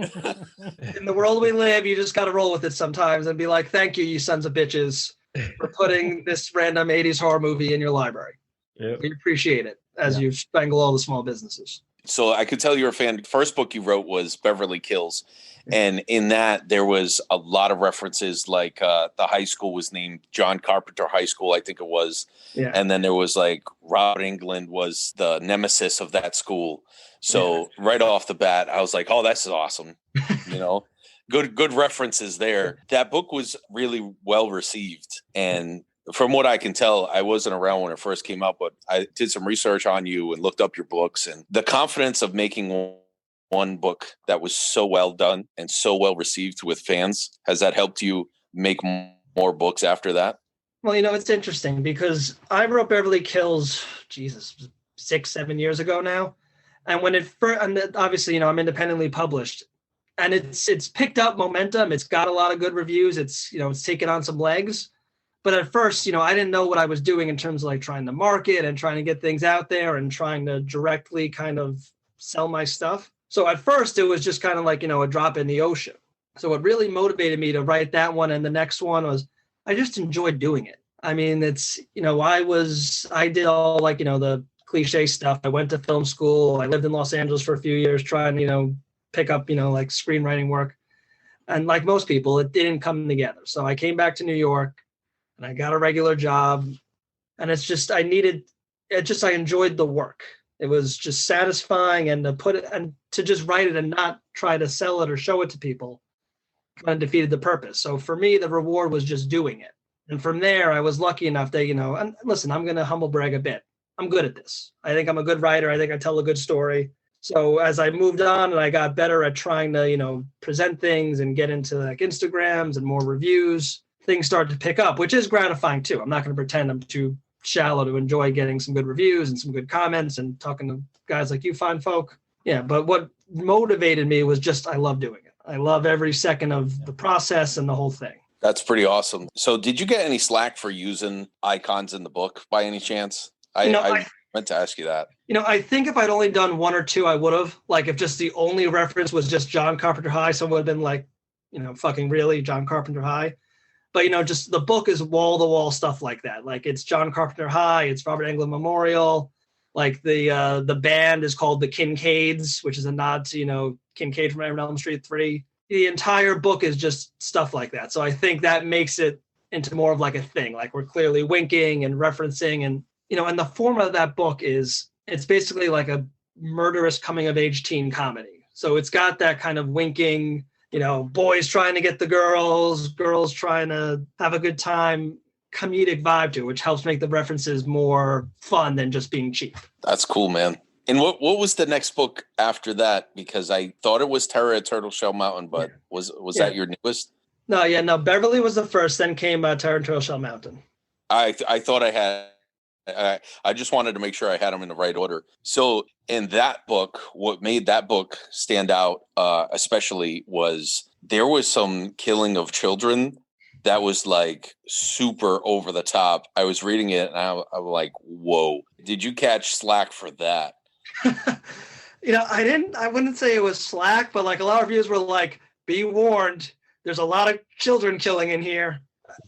in the world we live, you just got to roll with it sometimes and be like, thank you, you sons of bitches, for putting this random 80s horror movie in your library. Yep. We appreciate it as you strangle all the small businesses. So I could tell you're a fan. The first book you wrote was Beverly Kills. And in that, there was a lot of references, like the high school was named John Carpenter High School, I think it was. Yeah. And then there was like Robert Englund was the nemesis of that school. So right off the bat, I was like, oh, that's awesome. You know, good references there. That book was really well received. And from what I can tell, I wasn't around when it first came out, but I did some research on you and looked up your books, and the confidence of making one book that was so well done and so well received with fans, has that helped you make more books after that? Well, you know, it's interesting because I wrote Beverly Kills, 6-7 years ago now. And when it first, and obviously, you know, I'm independently published, and it's picked up momentum. It's got a lot of good reviews. It's, you know, it's taken on some legs. But at first, you know, I didn't know what I was doing in terms of like trying to market and trying to get things out there and trying to directly kind of sell my stuff. So at first it was just kind of like, you know, a drop in the ocean. So what really motivated me to write that one and the next one was I just enjoyed doing it. I mean, it's, you know, I did all like, you know, the cliche stuff. I went to film school. I lived in Los Angeles for a few years trying to, you know, pick up, you know, like screenwriting work. And like most people, it didn't come together. So I came back to New York. And I got a regular job, and it's just, I enjoyed the work. It was just satisfying, and to put it and to just write it and not try to sell it or show it to people kind of defeated the purpose. So for me, the reward was just doing it. And from there, I was lucky enough that, you know, and listen, I'm going to humble brag a bit. I'm good at this. I think I'm a good writer. I think I tell a good story. So as I moved on and I got better at trying to, you know, present things and get into like Instagrams and more reviews, things start to pick up, which is gratifying too. I'm not going to pretend I'm too shallow to enjoy getting some good reviews and some good comments and talking to guys like you fine folk. Yeah, but what motivated me was just I love doing it. I love every second of the process and the whole thing. That's pretty awesome. So did you get any slack for using icons in the book by any chance? I meant to ask you that. You know, I think if I'd only done one or two, I would have. Like if just the only reference was just John Carpenter High, someone would have been like, you know, fucking really, John Carpenter High. But, you know, just the book is wall-to-wall stuff like that. Like it's John Carpenter High, it's Robert Englund Memorial. Like the band is called the Kincaids, which is a nod to, you know, Kincaid from Elm Street 3. The entire book is just stuff like that. So I think that makes it into more of like a thing. Like we're clearly winking and referencing, and, you know, and the format of that book is, it's basically like a murderous coming-of-age teen comedy. So it's got that kind of winking, you know, boys trying to get the girls trying to have a good time, comedic vibe to it, which helps make the references more fun than just being cheap. That's cool, man. And what was the next book after that? Because I thought it was Terror at Turtle Shell Mountain, but was that your newest? No, Beverly was the first, then came Terror at Turtle Shell Mountain. I thought I had. I just wanted to make sure I had them in the right order. So in that book, what made that book stand out especially was there was some killing of children that was like super over the top. I was reading it and I was like, whoa. Did you catch slack for that? You know, I wouldn't say it was slack, but like a lot of reviews were like, be warned, there's a lot of children killing in here.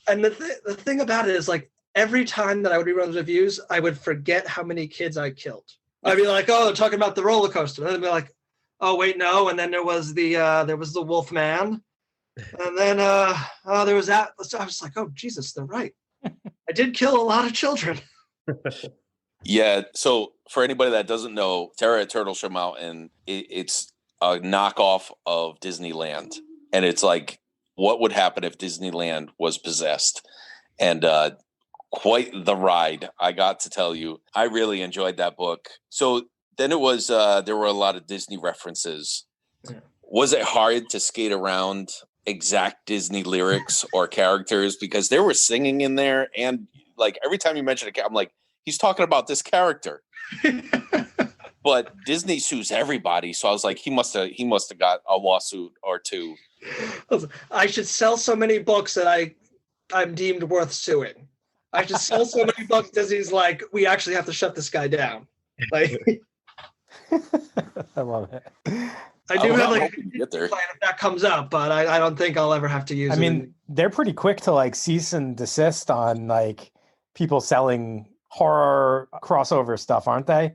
And the thing about it is like, every time that I would read those reviews, I would forget how many kids I killed. I'd be like, oh, they're talking about the roller coaster. And then I'd be like, oh, wait, no. And then there was the wolf man. And then there was that. So I was like, oh, Jesus, they're right. I did kill a lot of children. Yeah. So for anybody that doesn't know, Terror at Turtle Shell Mountain, it's a knockoff of Disneyland. And it's like, what would happen if Disneyland was possessed? And quite the ride, I got to tell you. I really enjoyed that book. So then it was, there were a lot of Disney references. Yeah. Was it hard to skate around exact Disney lyrics or characters? Because they were singing in there, and like every time you mention it, I'm like, he's talking about this character. But Disney sues everybody, so I was like, he must have got a lawsuit or two. I should sell so many books that I'm deemed worth suing. I should sell so many books. Disney's like, we actually have to shut this guy down. Like, I love it. I do have like get there. if that comes up, but I don't think I'll ever have to use it. I mean, they're pretty quick to like cease and desist on like people selling horror crossover stuff, aren't they?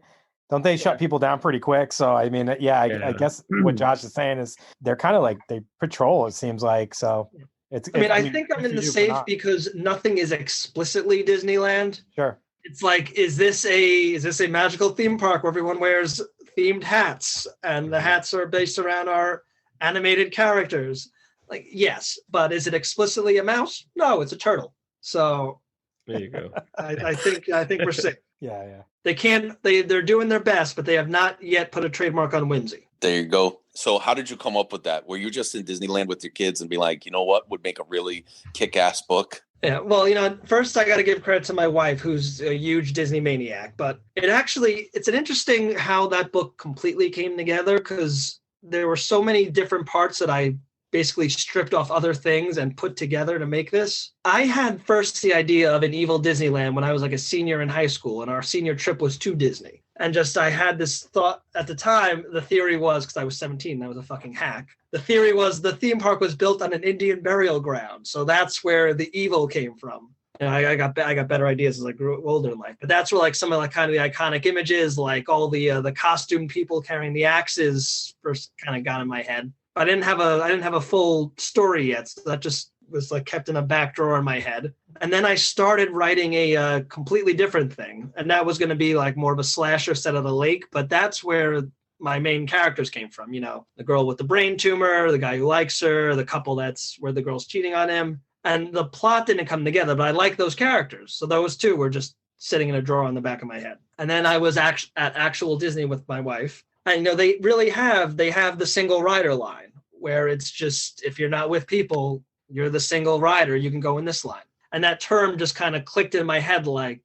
Don't they shut people down pretty quick? So I mean, I guess what Josh is saying is they're kind of like they patrol. It seems like so. I think I'm in the safe because nothing is explicitly Disneyland. Sure. It's like, is this a magical theme park where everyone wears themed hats and the hats are based around our animated characters? Like, yes, but is it explicitly a mouse? No, it's a turtle. So there you go. I think we're safe. Yeah. They're doing their best, but they have not yet put a trademark on whimsy. There you go. So how did you come up with that? Were you just in Disneyland with your kids and be like, you know what would make a really kick-ass book? Yeah, well, first I got to give credit to my wife, who's a huge Disney maniac. But it's an interesting how that book completely came together because there were so many different parts that I basically stripped off other things and put together to make this. I had first the idea of an evil Disneyland when I was like a senior in high school, and our senior trip was to Disney. And I had this thought at the time. The theory was, because I was 17, I was a fucking hack. The theory was the theme park was built on an Indian burial ground. So that's where the evil came from. And I got better ideas as I grew older in life. But that's where like some of like kind of the iconic images, like all the costume people carrying the axes first kind of got in my head. I didn't have a full story yet. So that just was like kept in a back drawer in my head. And then I started writing a completely different thing. And that was going to be like more of a slasher set of the lake. But that's where my main characters came from. The girl with the brain tumor, the guy who likes her, the couple that's where the girl's cheating on him. And the plot didn't come together, but I like those characters. So those two were just sitting in a drawer on the back of my head. And then I was at actual Disney with my wife. And they really have the single rider line where it's just, if you're not with people, you're the single rider, you can go in this line. And that term just kind of clicked in my head, like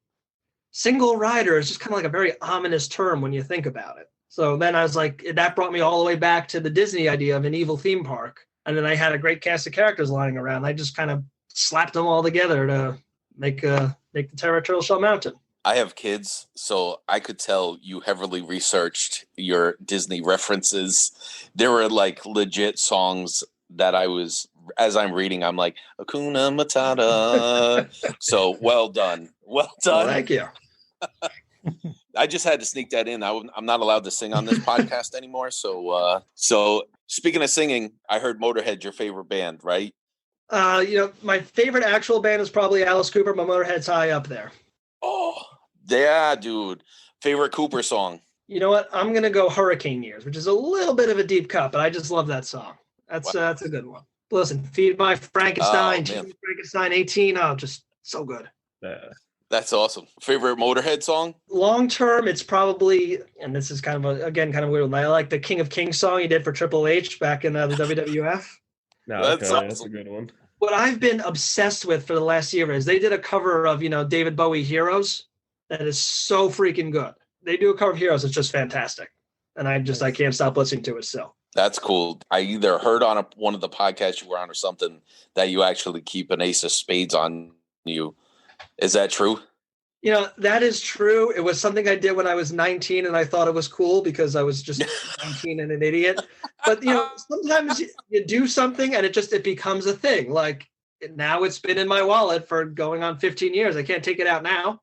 single rider is just kind of like a very ominous term when you think about it. So then I was like, that brought me all the way back to the Disney idea of an evil theme park. And then I had a great cast of characters lying around. I just kind of slapped them all together to make the Terror Turtle Shell Mountain. I have kids, so I could tell you heavily researched your Disney references. There were like legit songs that as I'm reading, I'm like, Hakuna Matata. So well done. Well done. Thank you. I just had to sneak that in. I'm not allowed to sing on this podcast anymore. So speaking of singing, I heard Motorhead, your favorite band, right? My favorite actual band is probably Alice Cooper, but Motorhead's high up there. Oh, yeah, dude. Favorite Cooper song? You know what? I'm going to go Hurricane Years, which is a little bit of a deep cut, but I just love that song. That's a good one. Listen, Feed My Frankenstein, Frankenstein 18. Oh, just so good. That's awesome. Favorite Motorhead song? Long term, it's probably, and this is kind of a weird one. I like the King of Kings song he did for Triple H back in the WWF. No, that's a good one. What I've been obsessed with for the last year is they did a cover of, David Bowie Heroes. That is so freaking good. They do a cover of Heroes. It's just fantastic. And I can't stop listening to it still. That's cool. I either heard on one of the podcasts you were on or something that you actually keep an ace of spades on you. Is that true? That is true. It was something I did when I was 19 and I thought it was cool because I was just 19 and an idiot. But, sometimes you do something and it becomes a thing. Like now it's been in my wallet for going on 15 years. I can't take it out now.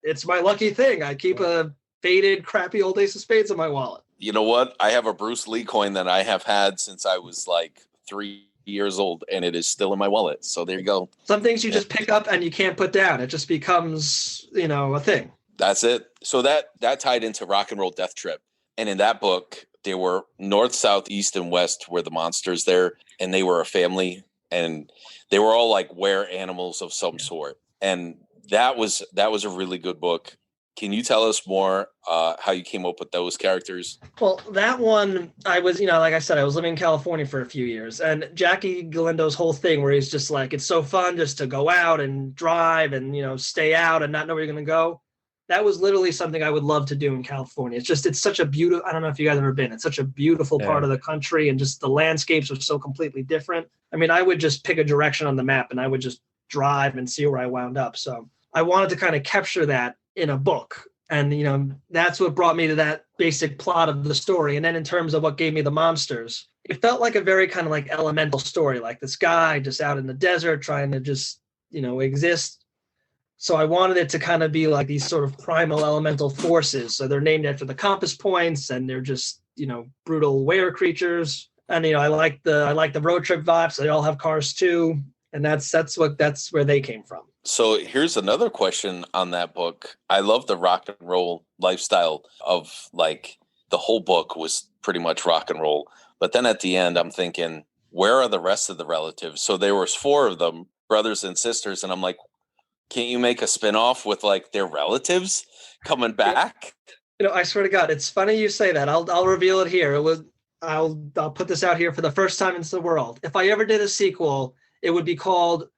It's my lucky thing. I keep a faded, crappy old ace of spades in my wallet. You know what? I have a Bruce Lee coin that I have had since I was like 3 years old, and it is still in my wallet. So there you go. Some things you just pick up and you can't put down. It just becomes, a thing. That's it. So that tied into Rock and Roll Death Trip. And in that book, there were north, south, east, and west were the monsters there, and they were a family, and they were all like were animals of some sort. And that was a really good book. Can you tell us more how you came up with those characters? Well, that one, I was, like I said, I was living in California for a few years. And Jackie Galindo's whole thing where he's just like, it's so fun just to go out and drive and, stay out and not know where you're going to go. That was literally something I would love to do in California. It's such a beautiful, I don't know if you guys have ever been. It's such a beautiful part of the country, and just the landscapes are so completely different. I mean, I would just pick a direction on the map and I would just drive and see where I wound up. So I wanted to kind of capture that in a book. And, that's what brought me to that basic plot of the story. And then in terms of what gave me the monsters, it felt like a very kind of like elemental story, like this guy just out in the desert trying to just, exist. So I wanted it to kind of be like these sort of primal elemental forces. So they're named after the compass points, and they're just, brutal were creatures. And, I like the road trip vibes. So they all have cars too. And that's where they came from. So here's another question on that book. I love the rock and roll lifestyle of like the whole book was pretty much rock and roll. But then at the end, I'm thinking, where are the rest of the relatives? So there was 4 of them, brothers and sisters. And I'm like, can't you make a spinoff with like their relatives coming back? I swear to God, it's funny you say that. I'll reveal it here. I'll put this out here for the first time in the world. If I ever did a sequel, it would be called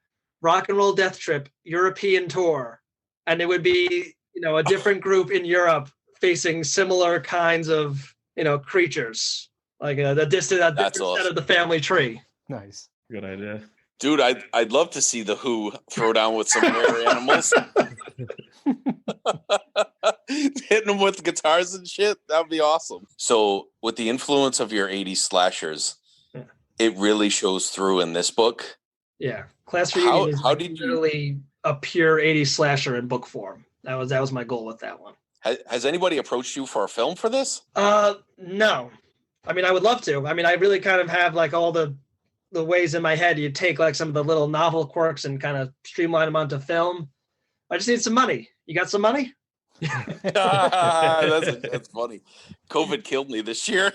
Rock and Roll Death Trip European Tour, and it would be a different group in Europe facing similar kinds of creatures, like the distant awesome. Set of the family tree. Nice, good idea, dude. I'd love to see the Who throw down with some rare animals, hitting them with guitars and shit. That'd be awesome. So, with the influence of your '80s slashers, it really shows through in this book. Yeah, Class Reunion is literally a pure 80s slasher in book form. That was my goal with that one. Has anybody approached you for a film for this? No. I mean, I would love to. I mean, I really kind of have like all the ways in my head. You take like some of the little novel quirks and kind of streamline them onto film. I just need some money. You got some money? That's funny. COVID killed me this year.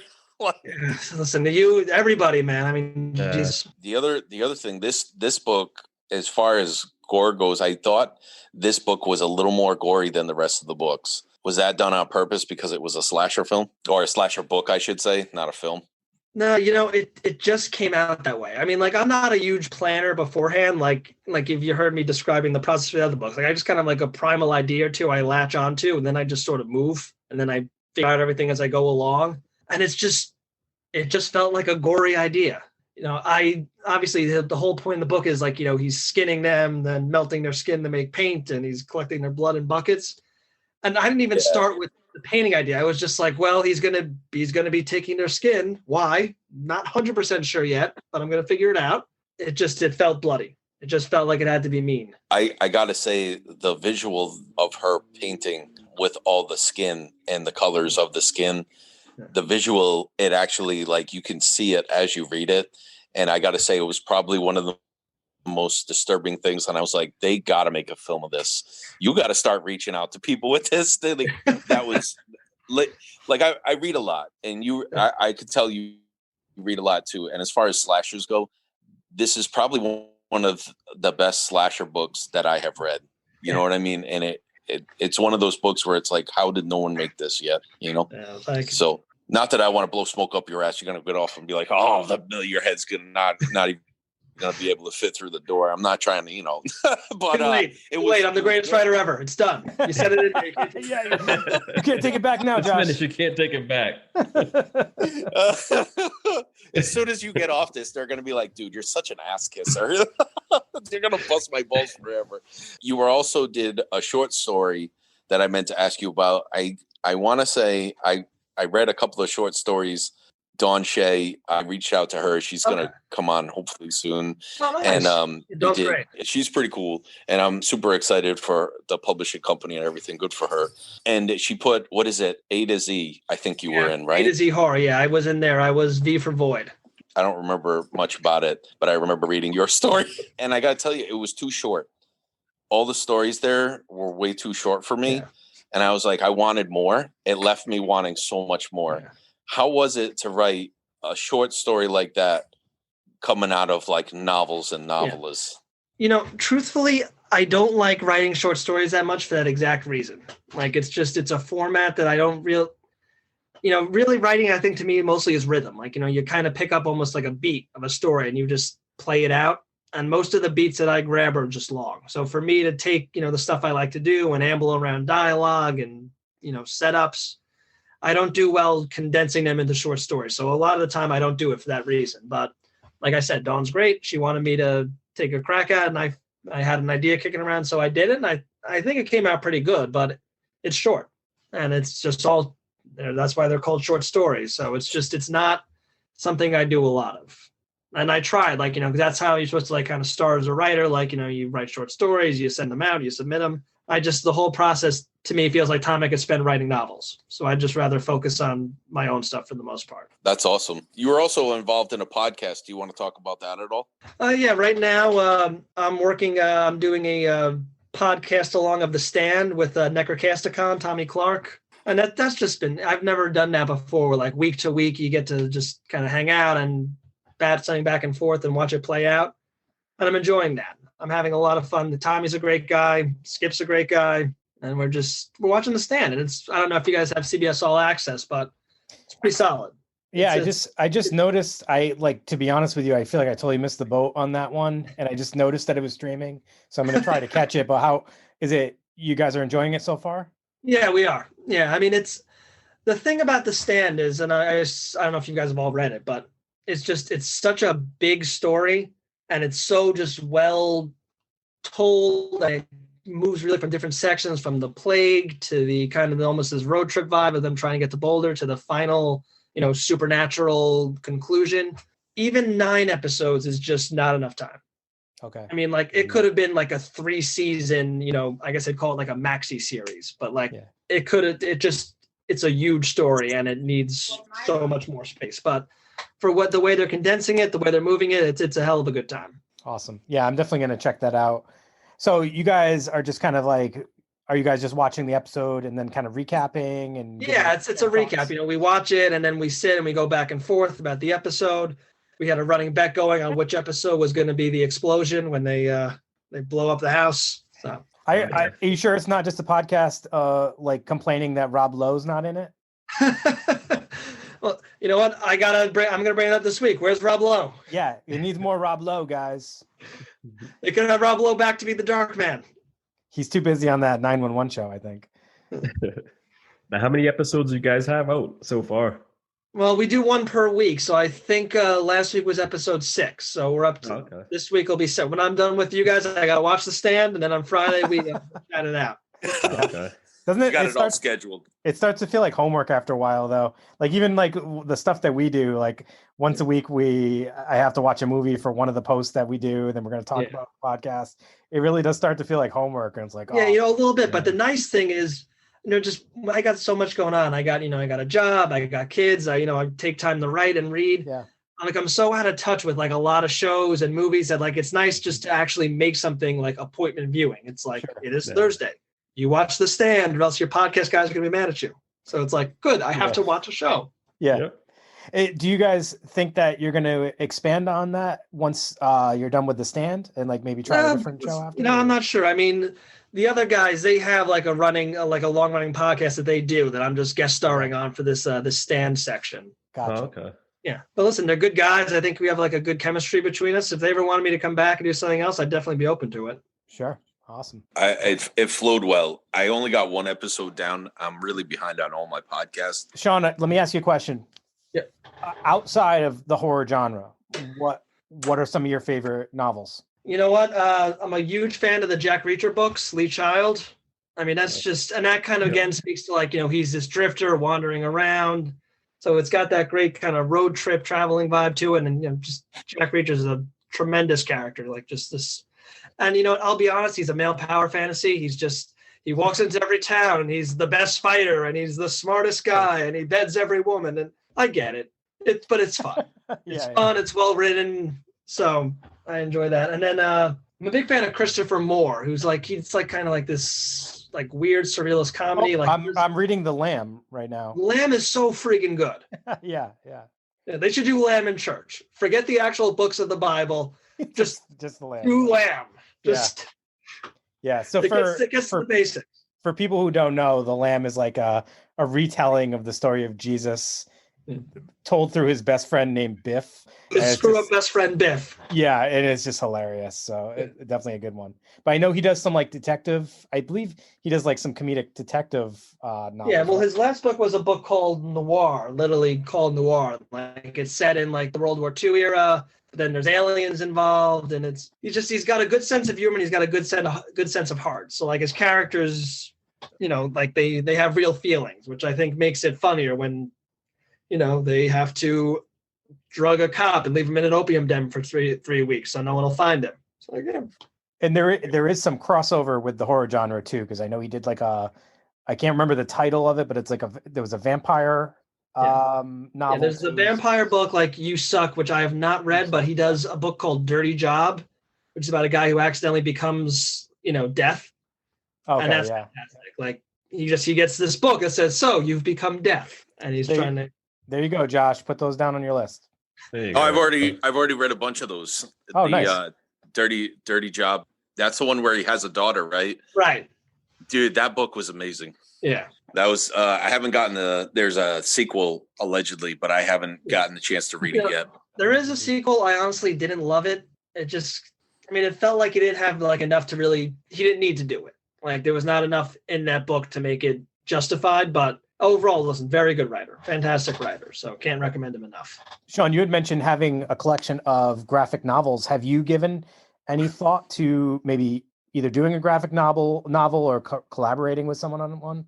Listen to you, everybody, man. I mean, Jesus. The other thing, this book, as far as gore goes, I thought this book was a little more gory than the rest of the books. Was that done on purpose because it was a slasher film, or a slasher book, I should say, not a film? No, it just came out that way. I mean, like, I'm not a huge planner beforehand. Like if you heard me describing the process for the other books, like I just kind of like a primal idea or two I latch onto, and then I just sort of move, and then I figure out everything as I go along. And it just felt like a gory idea. I obviously the whole point of the book is like, he's skinning them, then melting their skin to make paint, and he's collecting their blood in buckets. And I didn't even start with the painting idea. I was just like, well, he's gonna be taking their skin. Why? Not 100% sure yet, but I'm gonna figure it out. It felt bloody. It just felt like it had to be mean. I gotta say, the visual of her painting with all the skin and the colors of the skin, the visual, it actually, like, you can see it as you read it. And I got to say, it was probably one of the most disturbing things. And I was like, they got to make a film of this. You got to start reaching out to people with this. That was like, I read a lot, and I could tell you read a lot too. And as far as slashers go, this is probably one of the best slasher books that I have read. You know what I mean? And it's one of those books where it's like, how did no one make this yet? So not that I want to blow smoke up your ass. You're going to get off and be like, oh, your head's going to not even going to be able to fit through the door. I'm not trying to, but too late. I'm the greatest writer ever. It's done. You said it in there. You can't take it back now, Josh. You can't take it back. As soon as you get off this, they're going to be like, dude, you're such an ass kisser. You're going to bust my balls forever. You also did a short story that I meant to ask you about. I want to say I read a couple of short stories. Dawn Shea, I reached out to her. She's going to come on hopefully soon. Oh, nice. And Dawn's great. She's pretty cool. And I'm super excited for the publishing company and everything. Good for her. And she put, what is it? A to Z, I think you were in, right? A to Z horror. Yeah, I was in there. I was V for Void. I don't remember much about it, but I remember reading your story. And I got to tell you, it was too short. All the stories there were way too short for me. Yeah. And I was like, I wanted more. It left me wanting so much more. Yeah. How was it to write a short story like that coming out of like novels and novelists? Yeah. Truthfully, I don't like writing short stories that much for that exact reason. Like, it's a format that I don't really writing, I think, to me mostly is rhythm. Like, you kind of pick up almost like a beat of a story and you just play it out. And most of the beats that I grab are just long. So for me to take, the stuff I like to do and amble around dialogue and, setups, I don't do well condensing them into short stories. So a lot of the time I don't do it for that reason. But like I said, Dawn's great. She wanted me to take a crack at it, and I had an idea kicking around. So I did it, and I think it came out pretty good, but it's short. and it's just all, that's why they're called short stories. So it's not something I do a lot of. And I tried, like, 'cause that's how you're supposed to like kind of start as a writer. Like, you write short stories, you send them out, you submit them. The whole process to me feels like time I could spend writing novels. So I'd just rather focus on my own stuff for the most part. That's awesome. You were also involved in a podcast. Do you want to talk about that at all? Yeah, right now I'm doing a podcast along of The Stand with Necrocasticon, Tommy Clark. And that's just been, I've never done that before, where like week to week you get to just kind of hang out and bat something back and forth and watch it play out. And I'm enjoying that. I'm having a lot of fun. Tommy's a great guy. Skip's a great guy. And we're watching The Stand. And I don't know if you guys have CBS All Access, but it's pretty solid. Yeah, I just noticed, to be honest with you, I feel like I totally missed the boat on that one. And I just noticed that it was streaming. So I'm going to try to catch it. But how is it? You guys are enjoying it so far? Yeah, we are. Yeah. I mean, it's the thing about The Stand is, and I don't know if you guys have all read it, but it's such a big story. And it's so just well told, and it moves really from different sections, from the plague to the kind of almost this road trip vibe of them trying to get to Boulder to the final, supernatural conclusion. Even 9 episodes is just not enough time. Okay. I mean, like, it could have been like a 3-season, I guess I'd call it like a maxi series, but like it's a huge story and it needs so much more space. But for the way they're condensing it, the way they're moving it, it's a hell of a good time. Awesome. Yeah, I'm definitely going to check that out. So you guys are just kind of like, are you guys just watching the episode and then kind of recapping? And yeah, it's a recap. We watch it and then we sit and we go back and forth about the episode. We had a running bet going on which episode was going to be the explosion when they blow up the house. So are you sure it's not just a podcast like complaining that Rob Lowe's not in it? Well, you know what? I'm going to bring it up this week. Where's Rob Lowe? Yeah, it needs more Rob Lowe, guys. They could have Rob Lowe back to be the Dark Man. He's too busy on that 911 show, I think. Now, how many episodes do you guys have out so far? Well, we do one per week. So I think last week was episode 6. So we're up to this week will be 7. When I'm done with you guys, I got to watch The Stand. And then on Friday, we chat it out. Okay. Doesn't it? Got it all scheduled. It starts to feel like homework after a while, though. Like even like the stuff that we do, like once a week, I have to watch a movie for one of the posts that we do. And then we're going to talk about the podcast. It really does start to feel like homework. And it's like, a little bit. But the nice thing is, I got so much going on. I got a job, I got kids. I take time to write and read. Yeah. I'm so out of touch with like a lot of shows and movies that like, it's nice just to actually make something like appointment viewing. It's like, It is Thursday. You watch The Stand or else your podcast guys are going to be mad at you. So it's like, good. I have to watch a show. Yeah. Do you guys think that you're going to expand on that once you're done with The Stand and like maybe try a different show after? No, I'm not sure. I mean, the other guys, they have like a long running podcast that they do that I'm just guest starring on for this Stand section. Gotcha. Oh, okay. Yeah. But listen, they're good guys. I think we have like a good chemistry between us. If they ever wanted me to come back and do something else, I'd definitely be open to it. Sure. Awesome. It flowed well. I only got one episode down. I'm really behind on all my podcasts. Sean, let me ask you a question. Yeah. Outside of the horror genre, what are some of your favorite novels? You know what? I'm a huge fan of the Jack Reacher books, Lee Child. I mean, that's just, and that kind of again speaks to like, he's this drifter wandering around. So it's got that great kind of road trip traveling vibe to it. And, just Jack Reacher is a tremendous character, like just this. And, I'll be honest, he's a male power fantasy. He walks into every town and he's the best fighter and he's the smartest guy and he beds every woman. And I get it. But it's fun. It's fun. It's well written. So I enjoy that. And then I'm a big fan of Christopher Moore, who's like, he's like kind of like this like weird surrealist comedy. I'm reading The Lamb right now. Lamb is so freaking good. Yeah. They should do Lamb in church. Forget the actual books of the Bible. Just The Lamb. Do Lamb. Yeah. So it gets to the basics. For people who don't know, The Lamb is like a retelling of the story of Jesus told through his best friend named Biff. His screw-up best friend Biff. Yeah, it is just hilarious. So definitely a good one. But I know he does some like detective. I believe he does like some comedic detective novels. Yeah, well, his last book was a book called Noir, literally called Noir. Like it's set in like the World War II era. But then there's aliens involved, and he's got a good sense of humor. And he's got a good sense of heart. So like his characters like they have real feelings, which I think makes it funnier when, they have to drug a cop and leave him in an opium den for three weeks so no one will find him. It's like, yeah. And there is some crossover with the horror genre too, because I know he did like I can't remember the title of it, but it's like there was a vampire novel. Yeah, there's the vampire book like You Suck, which I have not read, but he does a book called Dirty Job, which is about a guy who accidentally becomes, death. Okay, and that's fantastic. Like he gets this book that says, "So you've become death," and he's trying to. There you go, Josh. Put those down on your list. I've already read a bunch of those. Nice. Dirty Job. That's the one where he has a daughter, right? Right. Dude, that book was amazing. Yeah. That was I haven't gotten there's a sequel allegedly, but I haven't gotten the chance to read it yet. There is a sequel. I honestly didn't love it. It felt like he didn't have like enough to really, he didn't need to do it. Like there was not enough in that book to make it justified, but overall, listen, very good writer, fantastic writer. So can't recommend him enough. Sean, you had mentioned having a collection of graphic novels. Have you given any thought to maybe either doing a graphic novel or collaborating with someone on one?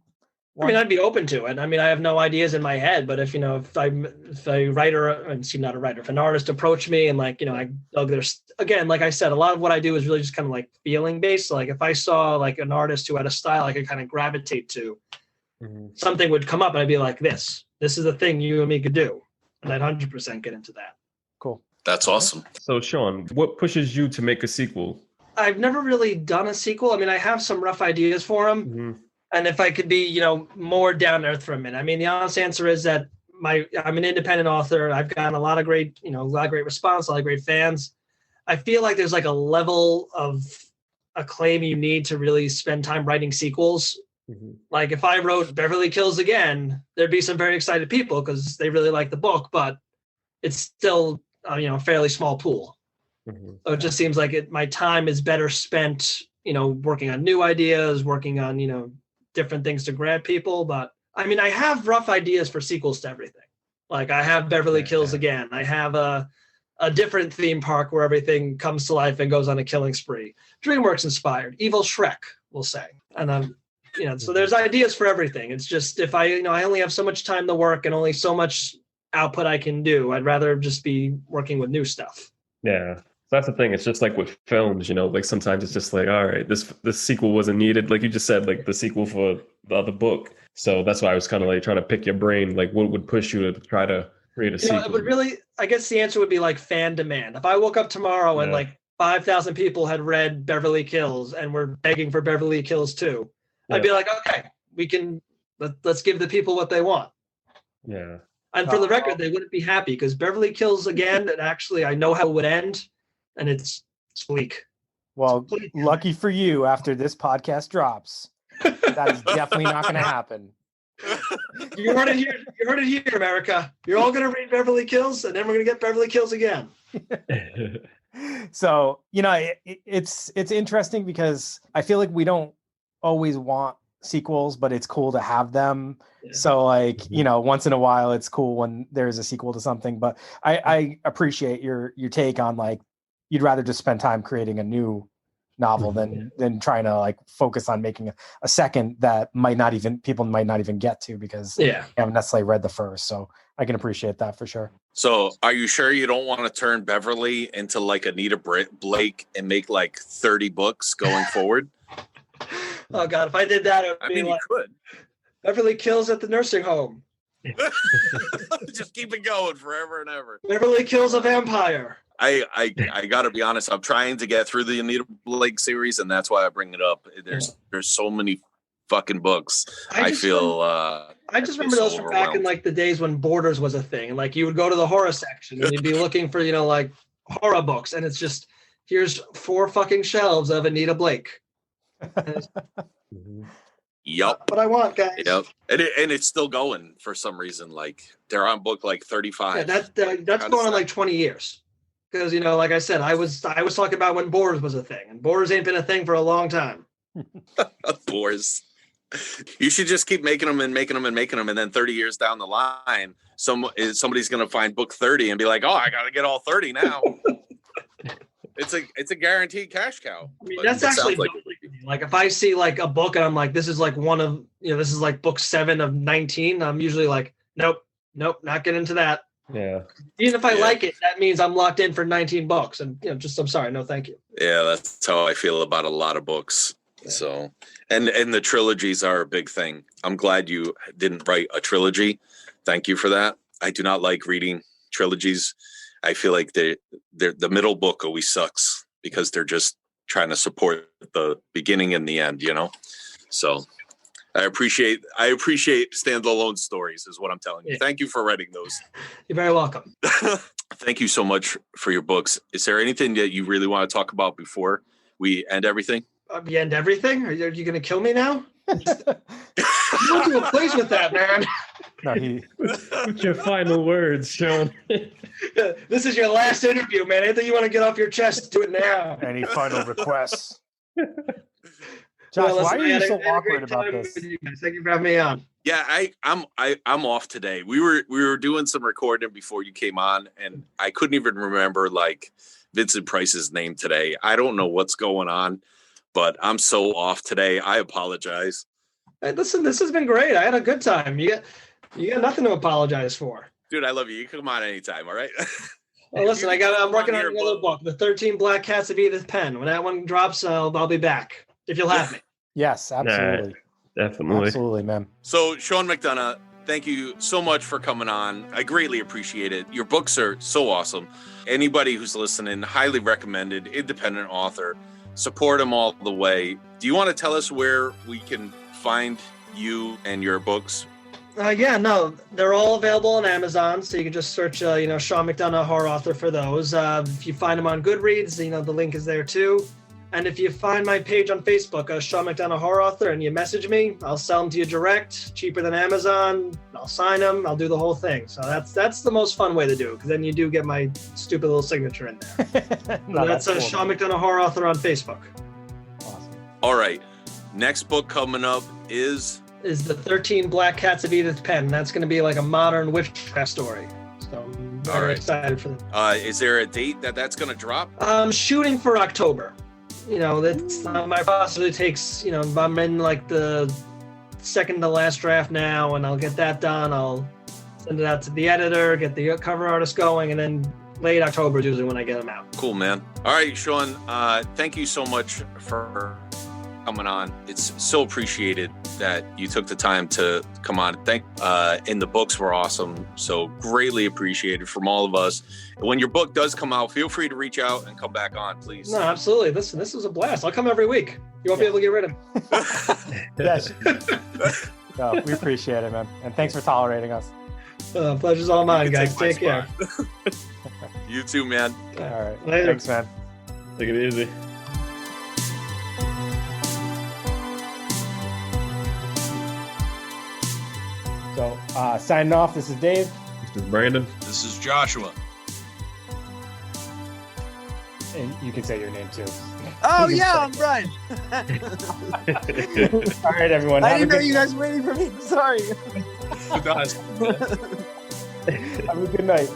I mean, I'd be open to it. I mean, I have no ideas in my head, but if a writer, not a writer, if an artist approached me and like, I dug again, like I said, a lot of what I do is really just kind of like feeling based. So like if I saw like an artist who had a style I could kind of gravitate to, something would come up and I'd be like, this is the thing you and me could do. And I'd 100% get into that. Cool. That's awesome. So Sean, what pushes you to make a sequel? I've never really done a sequel. I mean, I have some rough ideas for them. Mm-hmm. And if I could be, more down to earth for a minute. I mean, the honest answer is that I'm an independent author. I've gotten a lot of great, response, a lot of great fans. I feel like there's like a level of acclaim you need to really spend time writing sequels. Mm-hmm. Like if I wrote Beverly Kills Again, there'd be some very excited people because they really like the book, but it's still, a fairly small pool. Mm-hmm. So it just seems like my time is better spent, working on new ideas, working on, different things to grab people. But I mean, I have rough ideas for sequels to everything. Like I have Beverly Kills Again. I have a different theme park where everything comes to life and goes on a killing spree. DreamWorks inspired, Evil Shrek, we'll say. And so there's ideas for everything. It's just if I only have so much time to work and only so much output I can do, I'd rather just be working with new stuff. Yeah. That's the thing. It's just like with films, like sometimes it's just like, all right, this sequel wasn't needed. Like you just said, like the sequel for the other book. So that's why I was kind of like trying to pick your brain. Like what would push you to try to create a sequel? It would really, I guess the answer would be like fan demand. If I woke up tomorrow and like 5,000 people had read Beverly Kills and were begging for Beverly Kills 2, I'd be like, okay, let's give the people what they want. Yeah. And for the record, they wouldn't be happy because Beverly Kills Again, and actually I know how it would end. And it's bleak. Well, lucky for you, after this podcast drops, that is definitely not going to happen. You heard it here. You heard it here, America. You're all going to read Beverly Kills, and then we're going to get Beverly Kills Again. So, it's interesting because I feel like we don't always want sequels, but it's cool to have them. Yeah. So like, once in a while, it's cool when there's a sequel to something. But I appreciate your take on like, you'd rather just spend time creating a new novel than trying to like focus on making a second that people might not even get to because they haven't necessarily read the first. So I can appreciate that for sure. So are you sure you don't want to turn Beverly into like Anita Blake and make like 30 books going forward? Oh God, if I did that, it would be like, you could. Beverly Kills at the nursing home. Just keep it going forever and ever. Beverly Kills a Vampire. I gotta be honest. I'm trying to get through the Anita Blake series, and that's why I bring it up. There's so many fucking books. I just remember those from back in like the days when Borders was a thing, and like you would go to the horror section and you'd be looking for like horror books, and it's just here's 4 fucking shelves of Anita Blake. Yep. What I want, guys. Yep. And it's still going for some reason. Like they're on book like 35. Yeah, that's going on like 20 years. Because like I said, I was talking about when Borders was a thing, and Borders ain't been a thing for a long time. Borders. You should just keep making them, and then 30 years down the line, somebody's gonna find book 30 and be like, "Oh, I gotta get all 30 now." It's a guaranteed cash cow. I mean, that's actually Like if I see like a book and I'm like, this is like one of, this is like book 7 of 19, I'm usually like, nope, not get into that. Yeah. Even if I like it, that means I'm locked in for 19 books. And I'm sorry, no thank you. Yeah, that's how I feel about a lot of books. Yeah. So, and the trilogies are a big thing. I'm glad you didn't write a trilogy. Thank you for that. I do not like reading trilogies. I feel like the middle book always sucks because they're just trying to support the beginning and the end, So I appreciate standalone stories is what I'm telling you. Yeah. Thank you for writing those. You're very welcome. Thank you so much for your books. Is there anything that you really want to talk about before we end everything? We end everything? Are you going to kill me now? You went to a place with that, man. No, What's your final words, Sean? This is your last interview, man. Anything you want to get off your chest, do it now. Any final requests? Josh, why are you so awkward about this? Thank you for having me on. Yeah, I'm off today. We were doing some recording before you came on, and I couldn't even remember like Vincent Price's name today. I don't know what's going on, but I'm so off today. I apologize. Hey, listen, this has been great. I had a good time. You got nothing to apologize for. Dude, I love you. You can come on anytime, all right? Well, listen, I'm working on another book, The 13 Black Cats of Edith Penn. When that one drops, I'll be back, if you'll have me. Yes, absolutely. Definitely. Absolutely, man. So, Sean McDonough, thank you so much for coming on. I greatly appreciate it. Your books are so awesome. Anybody who's listening, highly recommended, independent author. Support him all the way. Do you want to tell us where we can find you and your books? They're all available on Amazon, so you can just search, Sean McDonough, horror author for those. If you find them on Goodreads, the link is there too. And if you find my page on Facebook, Sean McDonough, horror author, and you message me, I'll sell them to you direct, cheaper than Amazon. I'll sign them. I'll do the whole thing. So that's the most fun way to do it, because then you do get my stupid little signature in there. That's cool. Sean McDonough, horror author on Facebook. Awesome. All right. Next book coming up is The 13 Black Cats of Edith Penn. That's going to be like a modern witchcraft story. So I'm very excited for that. Is there a date that's going to drop? Shooting for October. That's my process. It takes, I'm in like the second to last draft now, and I'll get that done. I'll send it out to the editor, get the cover artist going, and then late October is usually when I get them out. Cool, man. All right, Sean, thank you so much for coming on. It's so appreciated that you took the time to come on. And the books were awesome. So greatly appreciated from all of us. When your book does come out, feel free to reach out and come back on, please. No, absolutely. Listen, this was a blast. I'll come every week. You won't be able to get rid of me. Yes. No, we appreciate it, man. And thanks for tolerating us. Pleasure's all mine, guys. Take care. You too, man. All right. Later. Thanks, man. Take it easy. So, signing off, this is Dave. This is Brandon. This is Joshua. And you can say your name too. Oh, yeah, I'm Brian. All right, everyone. I didn't know you guys were waiting for me. Sorry. Have a good night.